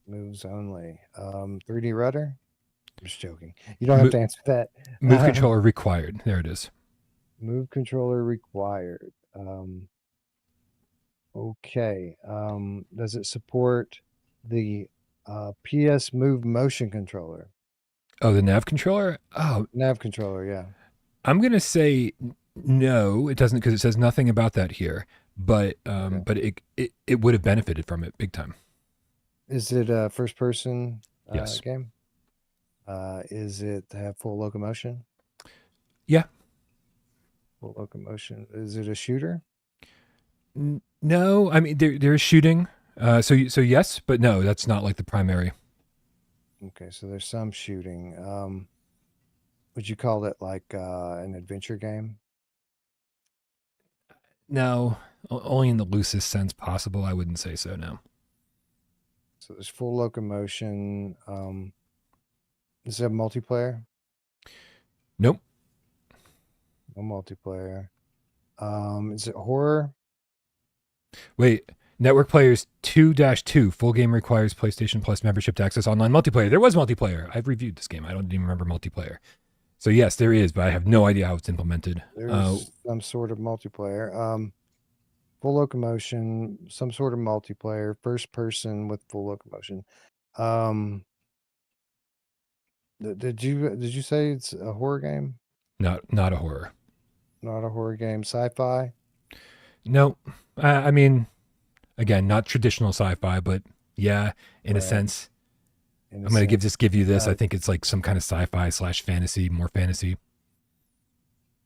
Moves only. 3D rudder? I'm just joking. You don't have to answer that. Move controller required. There it is. Move controller required. Okay. Does it support the PS Move motion controller? Oh, the nav controller? Oh, Nav controller, yeah. I'm going to say no, it doesn't, because it says nothing about that here. But Okay. but it would have benefited from it big time. Is it a first person Yes. game? Is it have full locomotion? Yeah. Full locomotion. Is it a shooter? No, I mean there is shooting. So yes, but no, that's not like the primary. Okay, so there's some shooting. Would you call it like an adventure game? No, only in the loosest sense possible. I wouldn't say so. No. So there's full locomotion. Is it multiplayer? Nope. No multiplayer. Is it horror? Wait. Network players 2-2. Full game requires PlayStation Plus membership to access online multiplayer. There was multiplayer. I've reviewed this game. I don't even remember multiplayer. So yes, there is, but I have no idea how it's implemented. There's some sort of multiplayer. Full locomotion, some sort of multiplayer, first person with full locomotion. Um, did you say it's a horror game? Not a horror. Not a horror game. Sci-fi? No. I mean, again, not traditional sci-fi, but yeah, in a Right. sense. In a I'm gonna sense. give you this. Uh, I think it's like some kind of sci-fi / fantasy, more fantasy.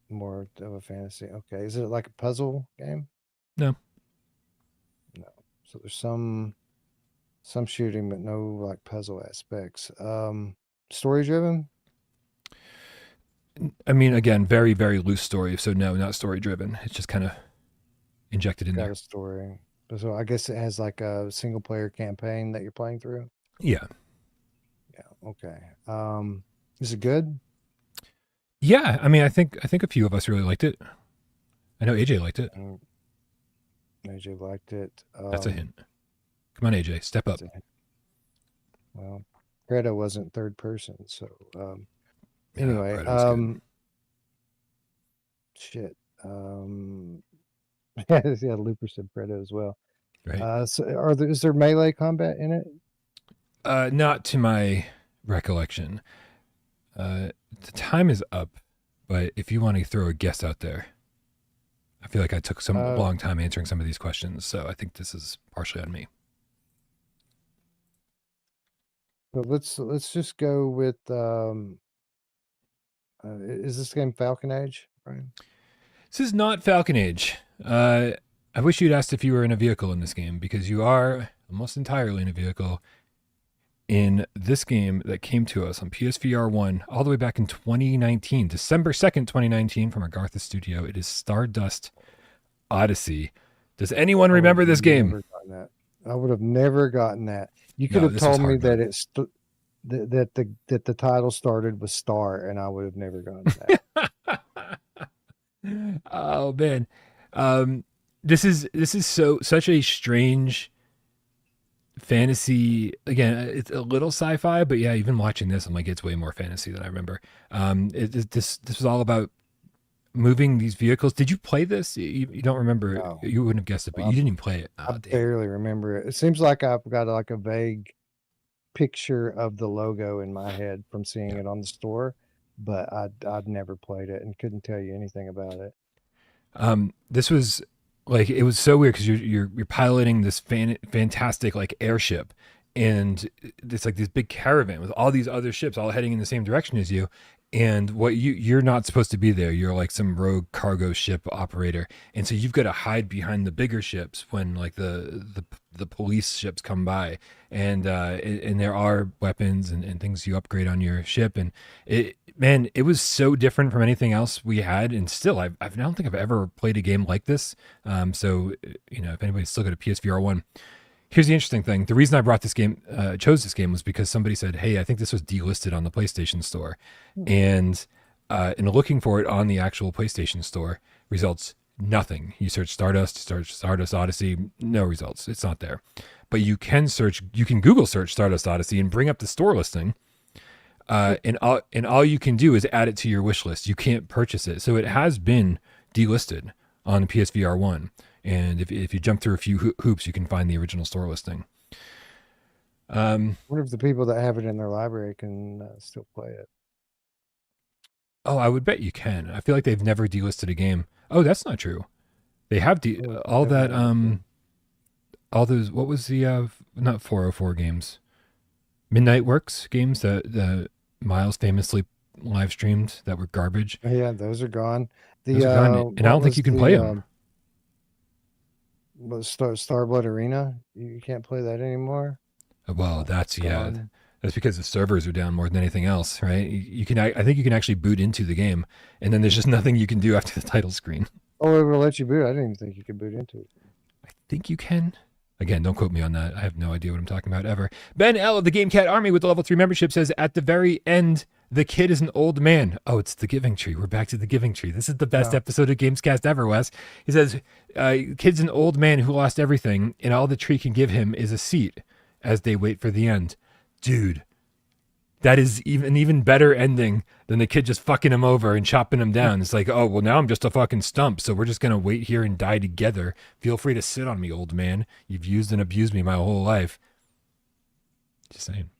More of a fantasy. Okay. Is it like a puzzle game? No. No. So there's some shooting, but no like puzzle aspects. Story driven? I mean, again, very very loose story. So no, not story driven. It's just kind of injected in Got there. a story. So I guess it has like a single player campaign that you're playing through. Yeah. Yeah. Okay. Is it good? Yeah. I mean, I think a few of us really liked it. I know AJ liked it. Mm, AJ liked it. That's a hint. Come on, AJ, step up. Well, Greta wasn't third person, so Yeah, anyway, Parole was good. shit. Yeah, Looper said Predator as well. Right. So is there melee combat in it? Not to my recollection. The time is up, but if you want to throw a guess out there, I feel like I took some long time answering some of these questions, so I think this is partially on me. But let's just go with is this game Falcon Age, Brian? This is not Falcon Age. I wish you'd asked if you were in a vehicle in this game, because you are almost entirely in a vehicle in this game that came to us on PSVR1 all the way back in 2019, December 2nd, 2019, from Agartha Studio. It is Stardust Odyssey. Does anyone remember this game? I would have never gotten that. You could No, have this was told me hard that mode. that the title started with Star, and I would have never gotten that. Oh man, this is such a strange fantasy. Again, it's a little sci-fi, but yeah, even watching this, I'm like, it's way more fantasy than I remember. This was all about moving these vehicles. Did you play this? You don't remember? No. You wouldn't have guessed it, but you didn't even play it. Oh, I barely remember it. It seems like I've got like a vague picture of the logo in my head from seeing it on the store, but I'd never played it and couldn't tell you anything about it. This was like, it was so weird because you're piloting this fantastic like airship, and it's like this big caravan with all these other ships all heading in the same direction as you. And what you're not supposed to be there. You're like some rogue cargo ship operator, and so you've got to hide behind the bigger ships when like the police ships come by, and there are weapons and things you upgrade on your ship. And it was so different from anything else we had, and still I don't think I've ever played a game like this. So if anybody's still got a PSVR1. Here's the interesting thing. The reason I brought this game, chose this game, was because somebody said, "Hey, I think this was delisted on the PlayStation Store," and in looking for it on the actual PlayStation Store, results nothing. You search Stardust Odyssey, no results. It's not there. But you can Google search Stardust Odyssey and bring up the store listing, and all you can do is add it to your wish list. You can't purchase it, so it has been delisted on the PSVR1. And if you jump through a few hoops, you can find the original store listing. I wonder if the people that have it in their library can still play it. Oh, I would bet you can. I feel like they've never delisted a game. Oh, that's not true. They have all that. All those. What was the not 404 games? Midnight Works games that Miles famously live streamed that were garbage. Yeah, those are gone. Those are gone, and I don't think you can play them. Starblood Arena. You can't play that anymore. Well, that's Gone. that's because the servers are down more than anything else, right? You can, I think you can actually boot into the game, and then there's just nothing you can do after the title screen. Oh, it will let you boot. I didn't even think you could boot into it. I think you can. Again, don't quote me on that. I have no idea what I'm talking about ever. Ben L of the Game Cat Army with the level 3 membership says, at the very end, the kid is an old man. Oh, it's the Giving Tree. We're back to the Giving Tree. This is the best episode of Gamescast ever, Wes. He says, kid's an old man who lost everything, and all the tree can give him is a seat as they wait for the end. Dude, that is an even better ending than the kid just fucking him over and chopping him down. It's like, oh, well, now I'm just a fucking stump, so we're just going to wait here and die together. Feel free to sit on me, old man. You've used and abused me my whole life. Just saying.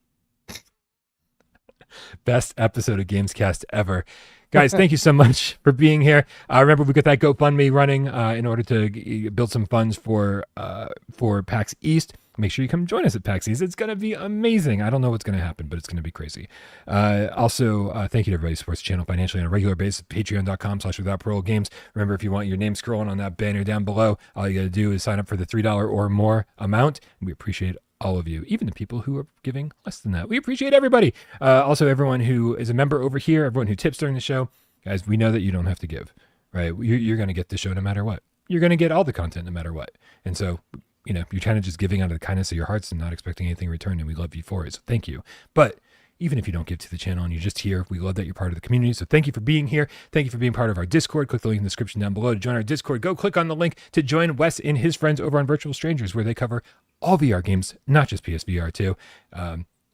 Best episode of Gamescast ever. Guys, thank you so much for being here. Remember, we got that GoFundMe running in order to build some funds for PAX East. Make sure you come join us at PAX East. It's going to be amazing. I don't know what's going to happen, but it's going to be crazy. Also, thank you to everybody who supports the channel financially on a regular basis. Patreon.com/withoutparolegames. Remember, if you want your name scrolling on that banner down below, all you got to do is sign up for the $3 or more amount. We appreciate all of you, even the people who are giving less than that. We appreciate everybody. Also, everyone who is a member over here, everyone who tips during the show. Guys, we know that you don't have to give, right? You're going to get the show no matter what. You're going to get all the content no matter what. And so, you know, you're kind of just giving out of the kindness of your hearts and not expecting anything in return, and we love you for it. So thank you. But even if you don't give to the channel and you're just here, we love that you're part of the community. So thank you for being here. Thank you for being part of our Discord. Click the link in the description down below to join our Discord. Go click on the link to join Wes and his friends over on Virtual Strangers, where they cover all VR games, not just PSVR2.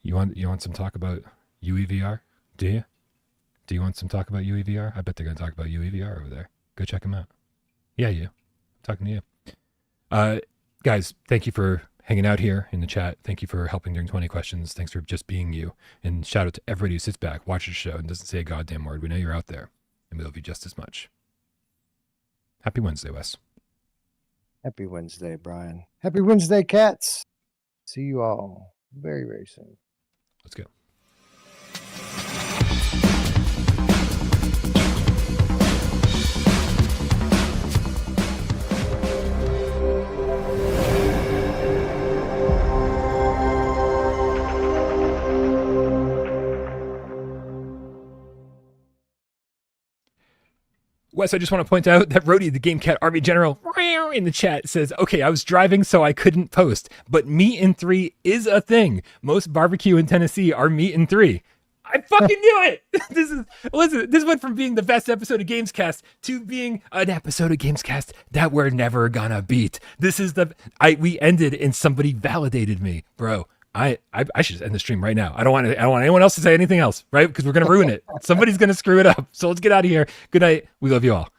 You want some talk about UEVR? Do you? Do you want some talk about UEVR? I bet they're going to talk about UEVR over there. Go check them out. Yeah, you. I'm talking to you. Guys, thank you for hanging out here in the chat. Thank you for helping during 20 questions. Thanks for just being you. And shout out to everybody who sits back, watches the show, and doesn't say a goddamn word. We know you're out there, and we love you just as much. Happy Wednesday, Wes. Happy Wednesday, Brian. Happy Wednesday, cats. See you all very, very soon. Let's go. Wes, I just want to point out that Rhodey, the Game Cat Army General, in the chat says, okay, I was driving, so I couldn't post, but meat in 3 is a thing. Most barbecue in Tennessee are meat in 3. I fucking knew it. This went from being the best episode of Gamescast to being an episode of Gamescast that we're never gonna beat. We ended and somebody validated me, bro. I should just end the stream right now. I don't want anyone else to say anything else, right? Because we're going to ruin it. Somebody's going to screw it up. So let's get out of here. Good night. We love you all.